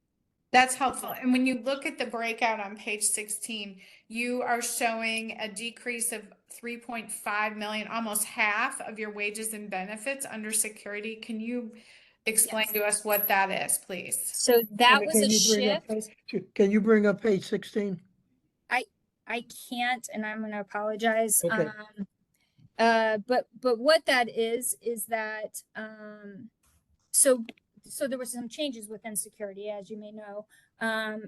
That's helpful. And when you look at the breakout on page 16, you are showing a decrease of 3.5 million, almost half of your wages and benefits under security. Can you explain to us what that is, please? So that Amanda, was a can you bring up shift. Can you bring up page 16? I can't, and I'm going to apologize. Okay. But what that is that so there were some changes within security, as you may know.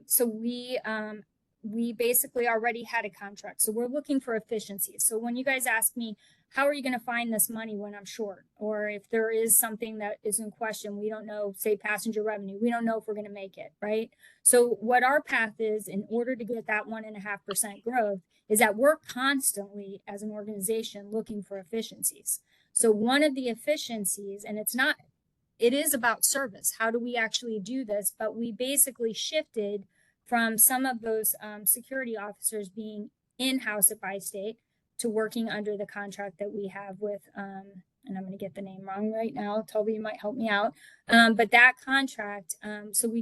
So we basically already had a contract. So we're looking for efficiencies. So when you guys ask me, how are you going to find this money when I'm short? Or if there is something that is in question, we don't know, say passenger revenue, we don't know if we're going to make it, right? So what our path is in order to get that 1.5% growth is that we're constantly as an organization looking for efficiencies. So one of the efficiencies, and it is about service. How do we actually do this? But we basically shifted from some of those security officers being in-house at Bi-State to working under the contract that we have with, and I'm going to get the name wrong right now. Toby, you might help me out. But that contract, so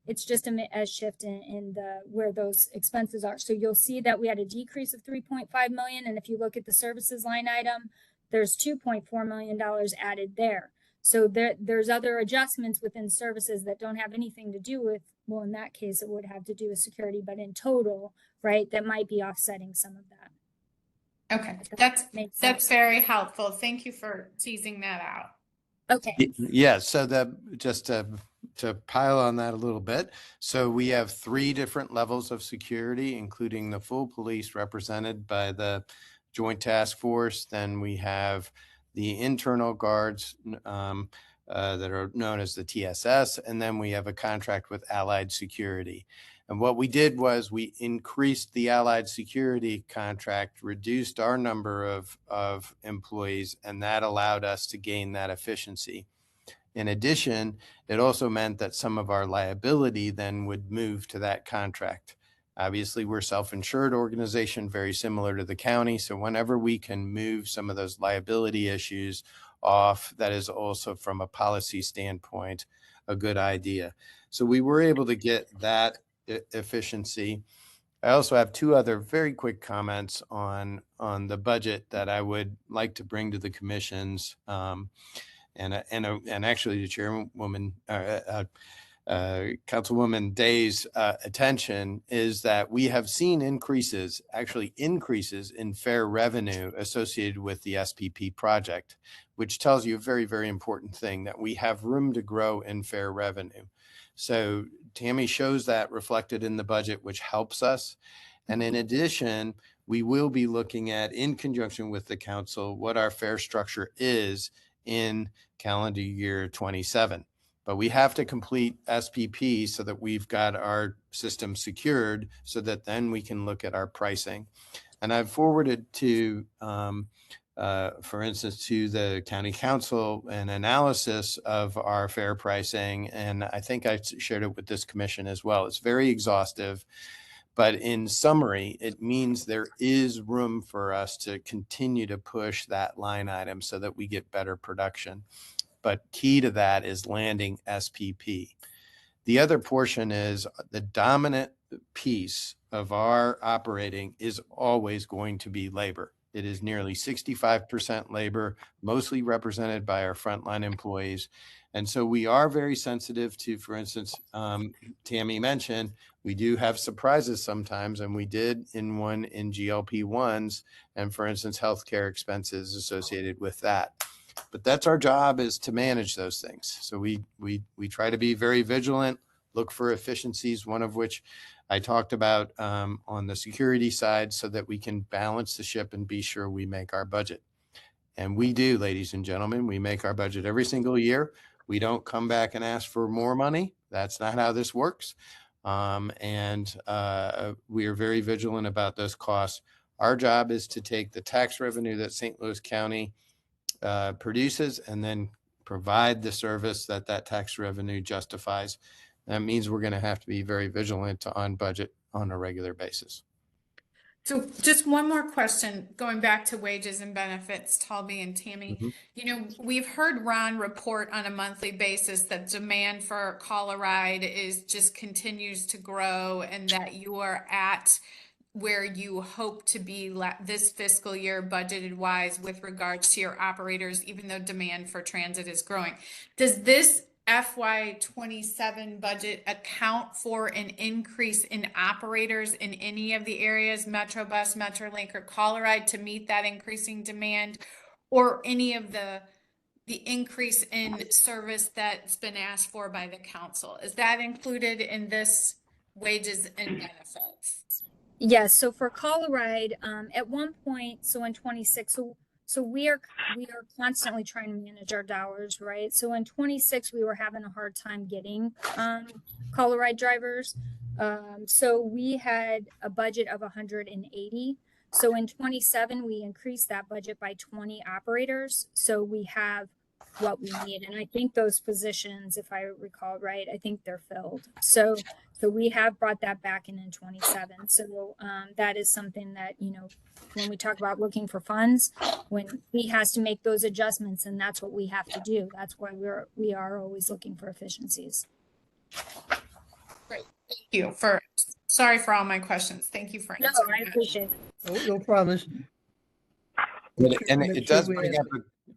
it's just a shift in the where those expenses are. So you'll see that we had a decrease of 3.5 million. And if you look at the services line item, there's $2.4 million added there. So there's other adjustments within services that don't have anything to do with, well, in that case, it would have to do with security, but in total, right, that might be offsetting some of that. Okay, Makes that's sense. very helpful. Thank you for teasing that out. Okay. Yeah, so just to pile on that a little bit. So we have 3 different levels of security, including the full police represented by the Joint Task Force. Then we have the internal guards that are known as the TSS, and then we have a contract with Allied Security. And what we did was we increased the Allied Security contract, reduced our number of employees, and that allowed us to gain that efficiency. In addition, it also meant that some of our liability then would move to that contract. Obviously, we're a self-insured organization, very similar to the county. So whenever we can move some of those liability issues off, that is also from a policy standpoint, a good idea. So we were able to get that efficiency. I also have 2 other very quick comments on the budget that I would like to bring to the commission's and actually the chairwoman, Councilwoman Day's attention is that we have seen increases in fair revenue associated with the SPP project, which tells you a very, very important thing, that we have room to grow in fair revenue. So Tammy shows that reflected in the budget, which helps us. And in addition, we will be looking at, in conjunction with the council, what our fare structure is in calendar year 27. But we have to complete SPP so that we've got our system secured so that then we can look at our pricing. And I've forwarded to, for instance, to the county council an analysis of our fare pricing. And I think I shared it with this commission as well. It's very exhaustive. But in summary, it means there is room for us to continue to push that line item so that we get better production. But key to that is landing SPP. The other portion is the dominant piece of our operating is always going to be labor. It is nearly 65% labor, mostly represented by our frontline employees. And so we are very sensitive to, for instance, Tammy mentioned, we do have surprises sometimes, and we did in GLP-1s, and for instance, healthcare expenses associated with that. But that's our job, is to manage those things. So we try to be very vigilant, look for efficiencies, one of which I talked about on the security side, so that we can balance the ship and be sure we make our budget. And we do, ladies and gentlemen, we make our budget every single year. We don't come back and ask for more money. That's not how this works. We are very vigilant about those costs. Our job is to take the tax revenue that St. Louis County produces and then provide the service that that tax revenue justifies. That means we're going to have to be very vigilant on budget on a regular basis. So just one more question, going back to wages and benefits, Talby and Tammy. Mhm. You know, we've heard Ron report on a monthly basis that demand for Call-A-Ride just continues to grow, and that you are at where you hope to be this fiscal year budgeted wise with regards to your operators, even though demand for transit is growing. Does this FY27 budget account for an increase in operators in any of the areas, MetroBus, Metrolink, or Call-A-Ride, to meet that increasing demand, or any of the increase in service that's been asked for by the council? Is that included in this wages and benefits? Yes, so for Call-A-Ride, at one point, so in 26, so we are constantly trying to manage our dollars, right? So in 26, we were having a hard time getting Call-A-Ride drivers. So we had a budget of 180. So in 27, we increased that budget by 20 operators. So we have what we need. And I think those positions, if I recall right, I think they're filled. So we have brought that back in 27. So that is something that, you know, when we talk about looking for funds, when he has to make those adjustments, and that's what we have to do. That's why we are always looking for efficiencies. Great, thank you sorry for all my questions. Thank you for answering. No, I appreciate it. No problem. And it does bring up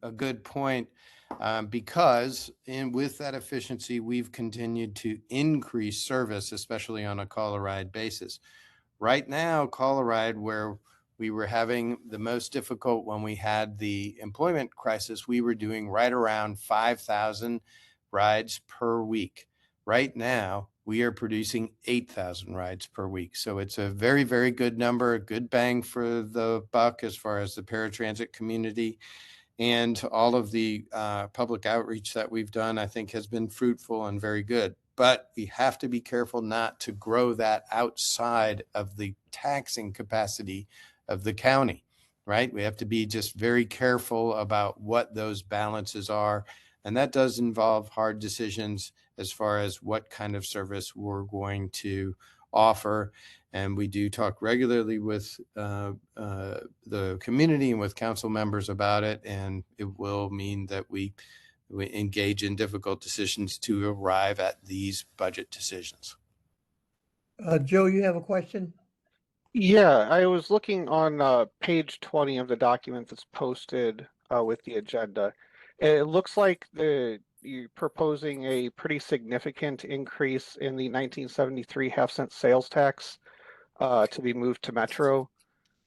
a good point, because with that efficiency, we've continued to increase service, especially on a Call-A-Ride basis. Right now, Call-A-Ride, where we were having the most difficult when we had the employment crisis, we were doing right around 5,000 rides per week. Right now, we are producing 8,000 rides per week. So it's a very, very good number, a good bang for the buck as far as the paratransit community. And all of the public outreach that we've done, I think, has been fruitful and very good. But we have to be careful not to grow that outside of the taxing capacity of the county, right? We have to be just very careful about what those balances are. And that does involve hard decisions as far as what kind of service we're going to offer. And we do talk regularly with the community and with council members about it. And it will mean that we engage in difficult decisions to arrive at these budget decisions. Joe, you have a question? Yeah, I was looking on page 20 of the document that's posted with the agenda. It looks like you're proposing a pretty significant increase in the 1973 half-cent sales tax to be moved to Metro,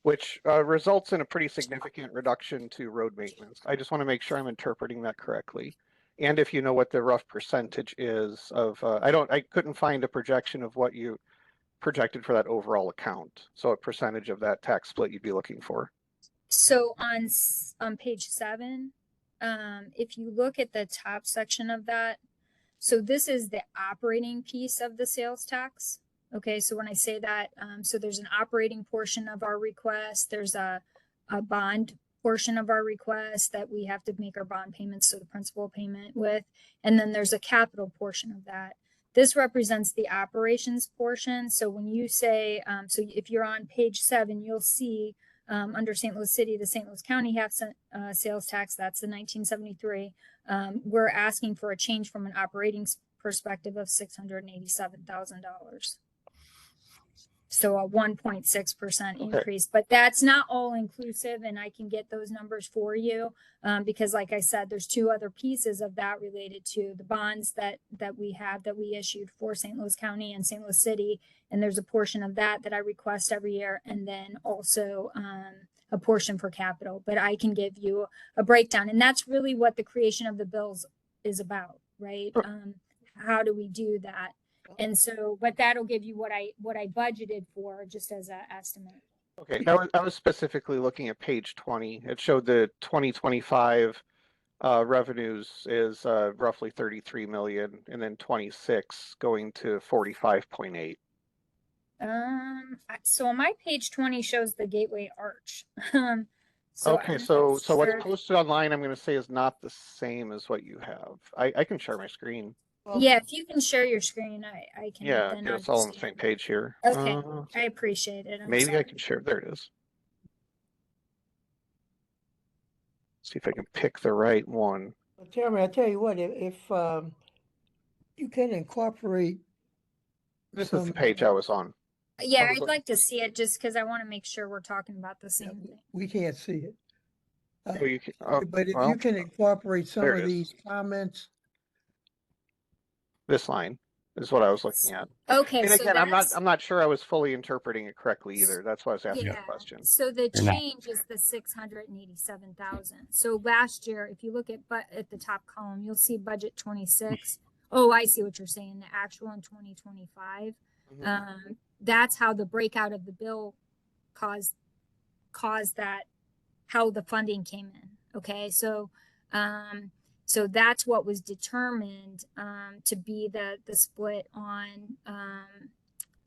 which results in a pretty significant reduction to road maintenance. I just want to make sure I'm interpreting that correctly. And if you know what the rough percentage is of, I couldn't find a projection of what you projected for that overall account. So a percentage of that tax split you'd be looking for. So on page 7, if you look at the top section of that, so this is the operating piece of the sales tax. Okay, so when I say that, so there's an operating portion of our request, there's a bond portion of our request that we have to make our bond payments, so the principal payment with, and then there's a capital portion of that. This represents the operations portion. So when you say, so if you're on page 7, you'll see under St. Louis City, the St. Louis County half-cent sales tax, that's the 1973. We're asking for a change from an operating perspective of $687,000. So a 1.6% Okay. increase, but that's not all inclusive, and I can get those numbers for you. Because like I said, there's two other pieces of that related to the bonds that we have that we issued for St. Louis County and St. Louis City. And there's a portion of that I request every year, and then also a portion for capital. But I can give you a breakdown, and that's really what the creation of the bills is about, right? How do we do that? And so, but that'll give you what I budgeted for, just as an estimate. Okay, I was specifically looking at page 20. It showed the 2025 revenues is roughly 33 million, and then 26 going to 45.8. So on my page 20 shows the Gateway Arch. Okay, so what's sure. posted online, I'm going to say, is not the same as what you have. I can share my screen. Yeah, if you can share your screen, I can. Yeah, then get us all on the same understand. page here. Okay, I appreciate it. I'm Maybe sorry. I can share. There it is. See if I can pick the right one. Well, Chairman, I tell you what, if you can incorporate. This is the page I was on. Yeah, I'd like to see it just because I want to make sure we're talking about the same thing. We can't see it. Oh, you can, But if well, you can incorporate some there of it is. these comments. This line is what I was looking at. Okay, And so again, that's I'm not sure I was fully interpreting it correctly either. That's why I was asking the yeah. question. So the You're not. change is the 687,000. So last year, if you look at the top column, you'll see budget 26. Oh, I see what you're saying. The actual in 2025. That's how the breakout of the bill caused that, how the funding came in. Okay, so so that's what was determined to be the split on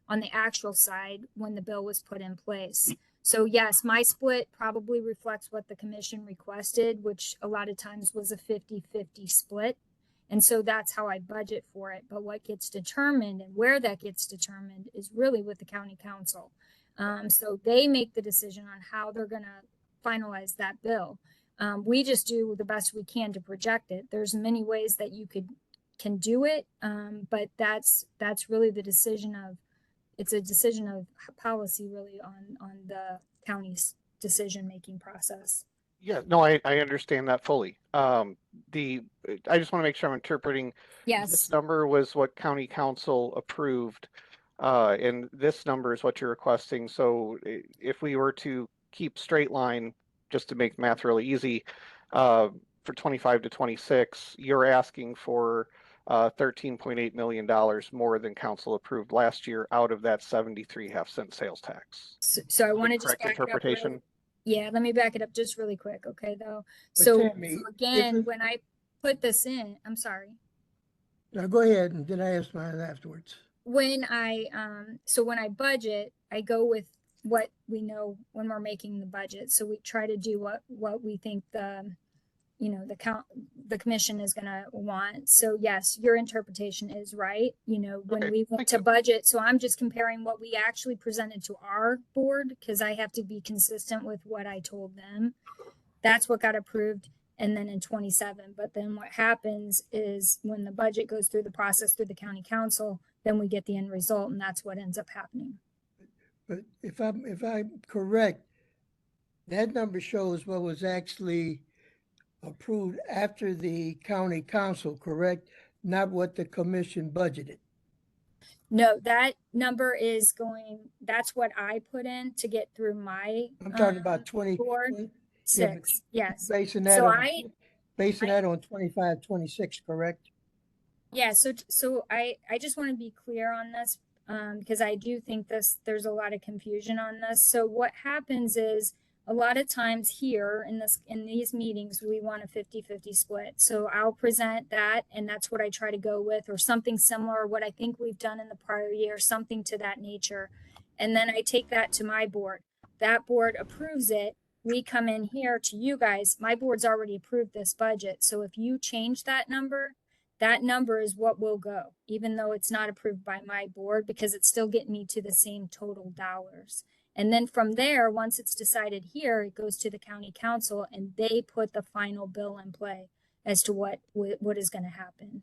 the actual side when the bill was put in place. So yes, my split probably reflects what the commission requested, which a lot of times was a 50-50 split. And so that's how I budget for it. But what gets determined and where that gets determined is really with the county council. So they make the decision on how they're going to finalize that bill. We just do the best we can to project it. There's many ways that you can do it, but that's really the decision of, it's a decision of policy really on the county's decision-making process. Yeah, no, I understand that fully. I just want to make sure I'm interpreting. Yes. This number was what county council approved, and this number is what you're requesting. So if we were to keep straight line, just to make math really easy, for 25 to 26, you're asking for $13.8 million more than council approved last year out of that 73.5-cent sales tax. So I want to just correct back it up interpretation? really- yeah, let me back it up just really quick, okay, though. But So, Tammy, so again, when I put this in, I'm sorry. Now go ahead and then I ask mine afterwards. When I so when I budget, I go with what we know when we're making the budget. So we try to do what we think the commission is going to want. So yes, your interpretation is right. When Okay, we went to budget, so I'm just comparing what we actually presented to our board because I have to be consistent with what I told them. That's what got approved. And then in 27, but then what happens is when the budget goes through the process through the county council, then we get the end result, and that's what ends up happening. But if I'm correct, that number shows what was actually approved after the county council, correct? Not what the commission budgeted. No, that number is that's what I put in to get through my I'm talking about 20. board. Yeah, but 6, yes. Basing that So on, that on 25, 26, correct? Yeah, so I just want to be clear on this because I do think there's a lot of confusion on this. So what happens is a lot of times here in these meetings we want a 50-50 split. So I'll present that, and that's what I try to go with, or something similar what I think we've done in the prior year, something to that nature. And then I take that to my board. That board approves it. We come in here to you guys. My board's already approved this budget. So if you change that number is what will go, even though it's not approved by my board, because it's still getting me to the same total dollars. And then from there, once it's decided here, it goes to the county council and they put the final bill in play as to what is going to happen.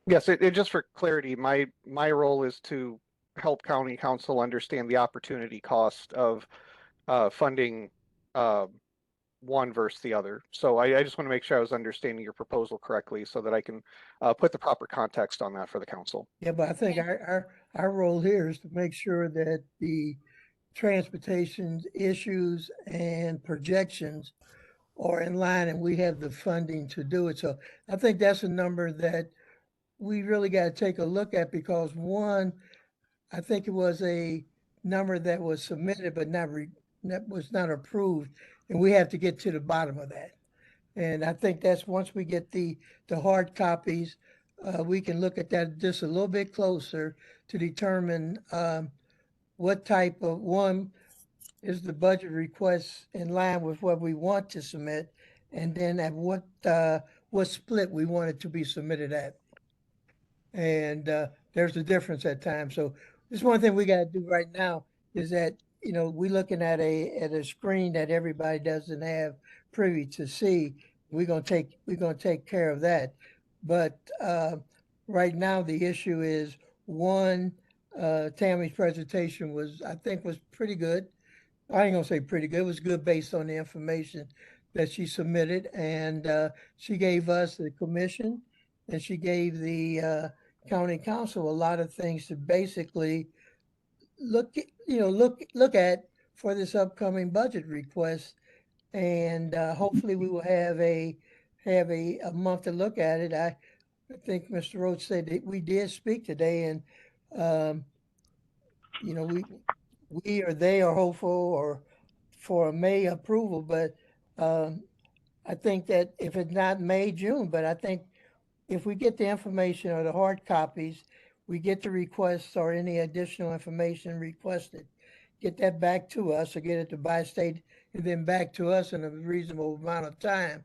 Yes, it just for clarity, my role is to help county council understand the opportunity cost of funding one versus the other. So I just want to make sure I was understanding your proposal correctly so that I can put the proper context on that for the council. Yeah, but I think our role here is to make sure that the transportation issues and projections are in line and we have the funding to do it. So I think that's a number that we really got to take a look at, because one, I think it was a number that was submitted but that was not approved, and we have to get to the bottom of that. And I think that's once we get the hard copies, we can look at that just a little bit closer to determine what type of, one, is the budget request in line with what we want to submit, and then at what split we want it to be submitted at. And there's a difference at times. So this one thing we got to do right now is that, you know, we're looking at a screen that everybody doesn't have privy to see. We're gonna take care of that. But right now the issue is, one, Tammy's presentation I think was pretty good. I ain't gonna say pretty good. It was good based on the information that she submitted, and she gave us, the commission, and she gave the county council a lot of things to basically look at for this upcoming budget request. And hopefully we will have a month to look at it. I think Mr. Roach said that we did speak today, and you know, we or they are hopeful or for a May approval, but I think that if it's not May, June, but I think if we get the information or the hard copies, we get the requests or any additional information requested, get that back to us, or get it to Bi-State and then back to us in a reasonable amount of time,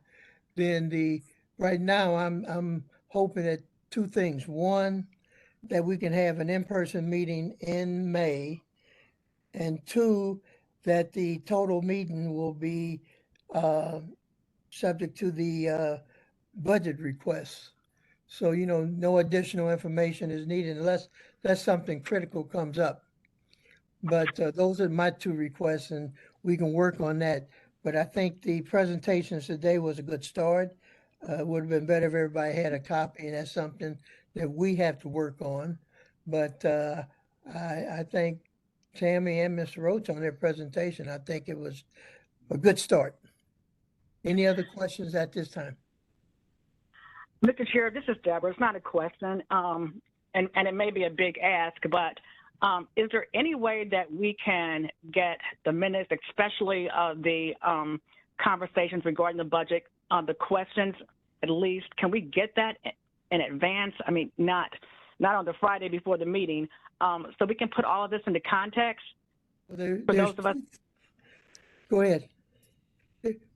then right now I'm hoping that two things. One, that we can have an in-person meeting in May, and two, that the total meeting will be subject to the budget requests. So, you know, no additional information is needed unless something critical comes up. But those are my two requests, and we can work on that. But I think the presentations today was a good start. Would have been better if everybody had a copy, and that's something that we have to work on. But I think Tammy and Mr. Roach on their presentation, I think it was a good start. Any other questions at this time? Mr. Chair, this is Deborah. It's not a question, and it may be a big ask, but is there any way that we can get the minutes, especially of the conversations regarding the budget, the questions at least? Can we get that in advance? I mean, not on the Friday before the meeting, so we can put all of this into context for those of us. Go ahead.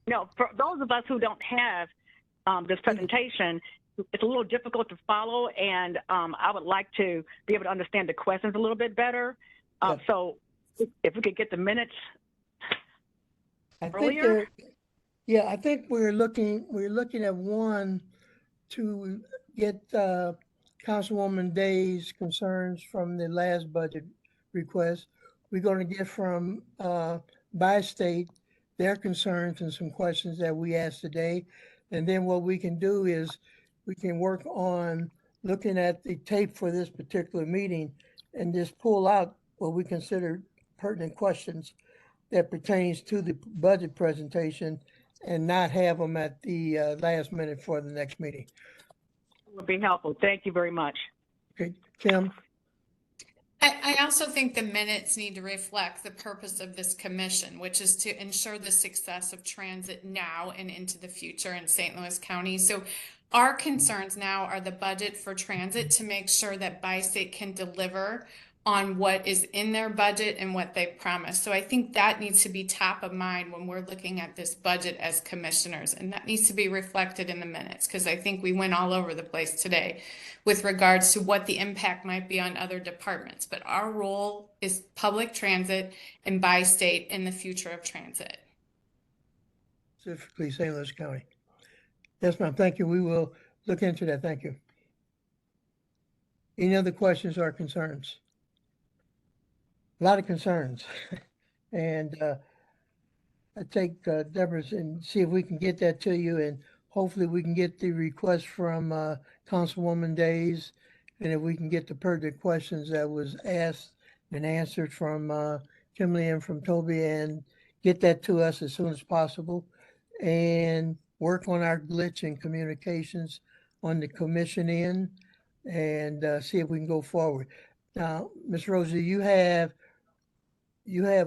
No, for those of us who don't have this presentation, it's a little difficult to follow, and I would like to be able to understand the questions a little bit better. So if we could get the minutes earlier. Yeah, I think we're looking at one to get Councilwoman Day's concerns from the last budget request. We're going to get from Bi-State their concerns and some questions that we asked today. And then what we can do is we can work on looking at the tape for this particular meeting and just pull out what we consider pertinent questions that pertains to the budget presentation and not have them at the last minute for the next meeting. Would be helpful. Thank you very much. Okay, Kim? I also think the minutes need to reflect the purpose of this commission, which is to ensure the success of transit now and into the future in St. Louis County. So our concerns now are the budget for transit, to make sure that Bi-State can deliver on what is in their budget and what they promised. So I think that needs to be top of mind when we're looking at this budget as commissioners, and that needs to be reflected in the minutes, because I think we went all over the place today with regards to what the impact might be on other departments. But our role is public transit and Bi-State in the future of transit. Specifically St. Louis County. Yes, ma'am. Thank you. We will look into that. Thank you. Any other questions or concerns? a lot of concerns. And I take Deborah's and see if we can get that to you, and hopefully we can get the request from Councilwoman Days, and if we can get the pertinent questions that was asked and answered from Kimberly and from Toby, and get that to us as soon as possible, and work on our glitch in communications on the commission end, and see if we can go forward. Now, Ms. Rosie, you have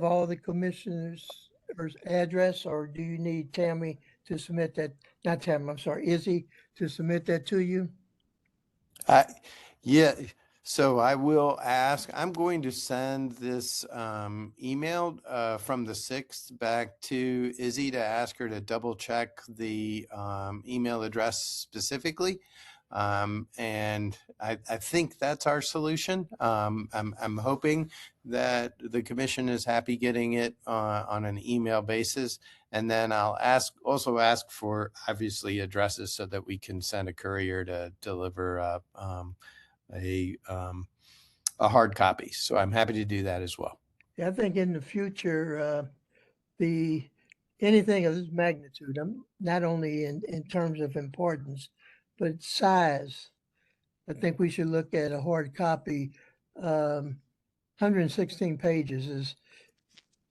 all the commissioners' address, or do you need Tammy to submit that? Not Tammy, I'm sorry, Izzy to submit that to you? Yeah, so I will ask, I'm going to send this email from the 6th back to Izzy to ask her to double check the email address specifically. And I think that's our solution. I'm hoping that the commission is happy getting it on an email basis. And then I'll also ask for obviously addresses so that we can send a courier to deliver a hard copy. So I'm happy to do that as well. Yeah, I think in the future, anything of this magnitude, not only in terms of importance, but size, I think we should look at a hard copy. 116 pages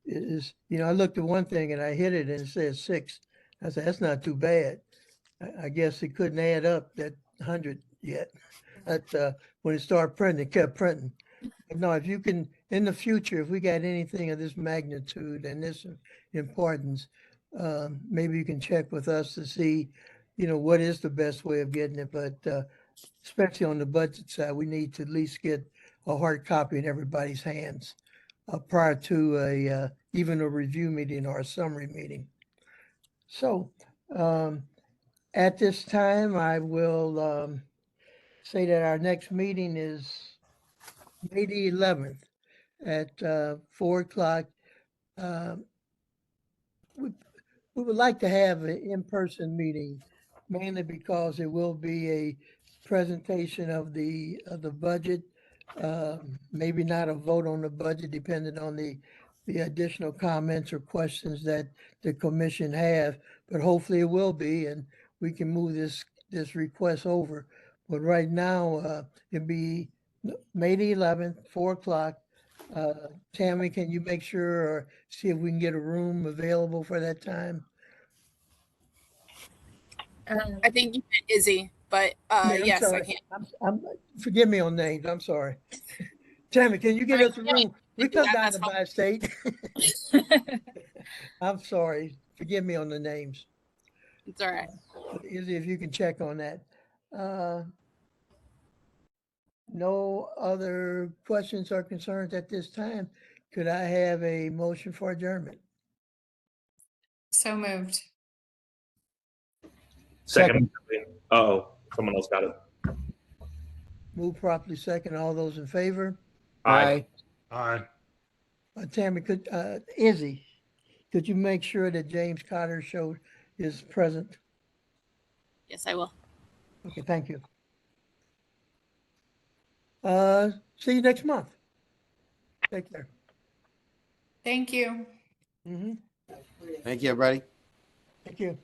is, I looked at one thing and I hit it and it says 6. I said, that's not too bad. I guess it couldn't add up that 100 yet. But when it started printing, it kept printing. But no, if you can, in the future, if we got anything of this magnitude and this importance, maybe you can check with us to see, what is the best way of getting it. But especially on the budget side, we need to at least get a hard copy in everybody's hands prior to even a review meeting or a summary meeting. So at this time, I will say that our next meeting is May the 11th at 4 o'clock. We would like to have an in-person meeting, mainly because it will be a presentation of the budget. Maybe not a vote on the budget, depending on the additional comments or questions that the commission have, but hopefully it will be, and we can move this request over. But right now, it'd be May the 11th, 4 o'clock. Tammy, can you make sure or see if we can get a room available for that time? I think you meant Izzy, but yes, sorry. I can. Forgive me on names. I'm sorry. Tammy, can you get us a room? We come down to Bi-State. I'm sorry. Forgive me on the names. It's all right. Izzy, if you can check on that. No other questions or concerns at this time. Could I have a motion for adjournment? So moved. Second. Uh-oh, someone else got it. Move properly second. All those in favor? Aye. Tammy, Izzy, could you make sure that James Cotter Show is present? Yes, I will. Okay, thank you. See you next month. Take care. Thank you. Mm-hmm. Thank you, everybody. Thank you.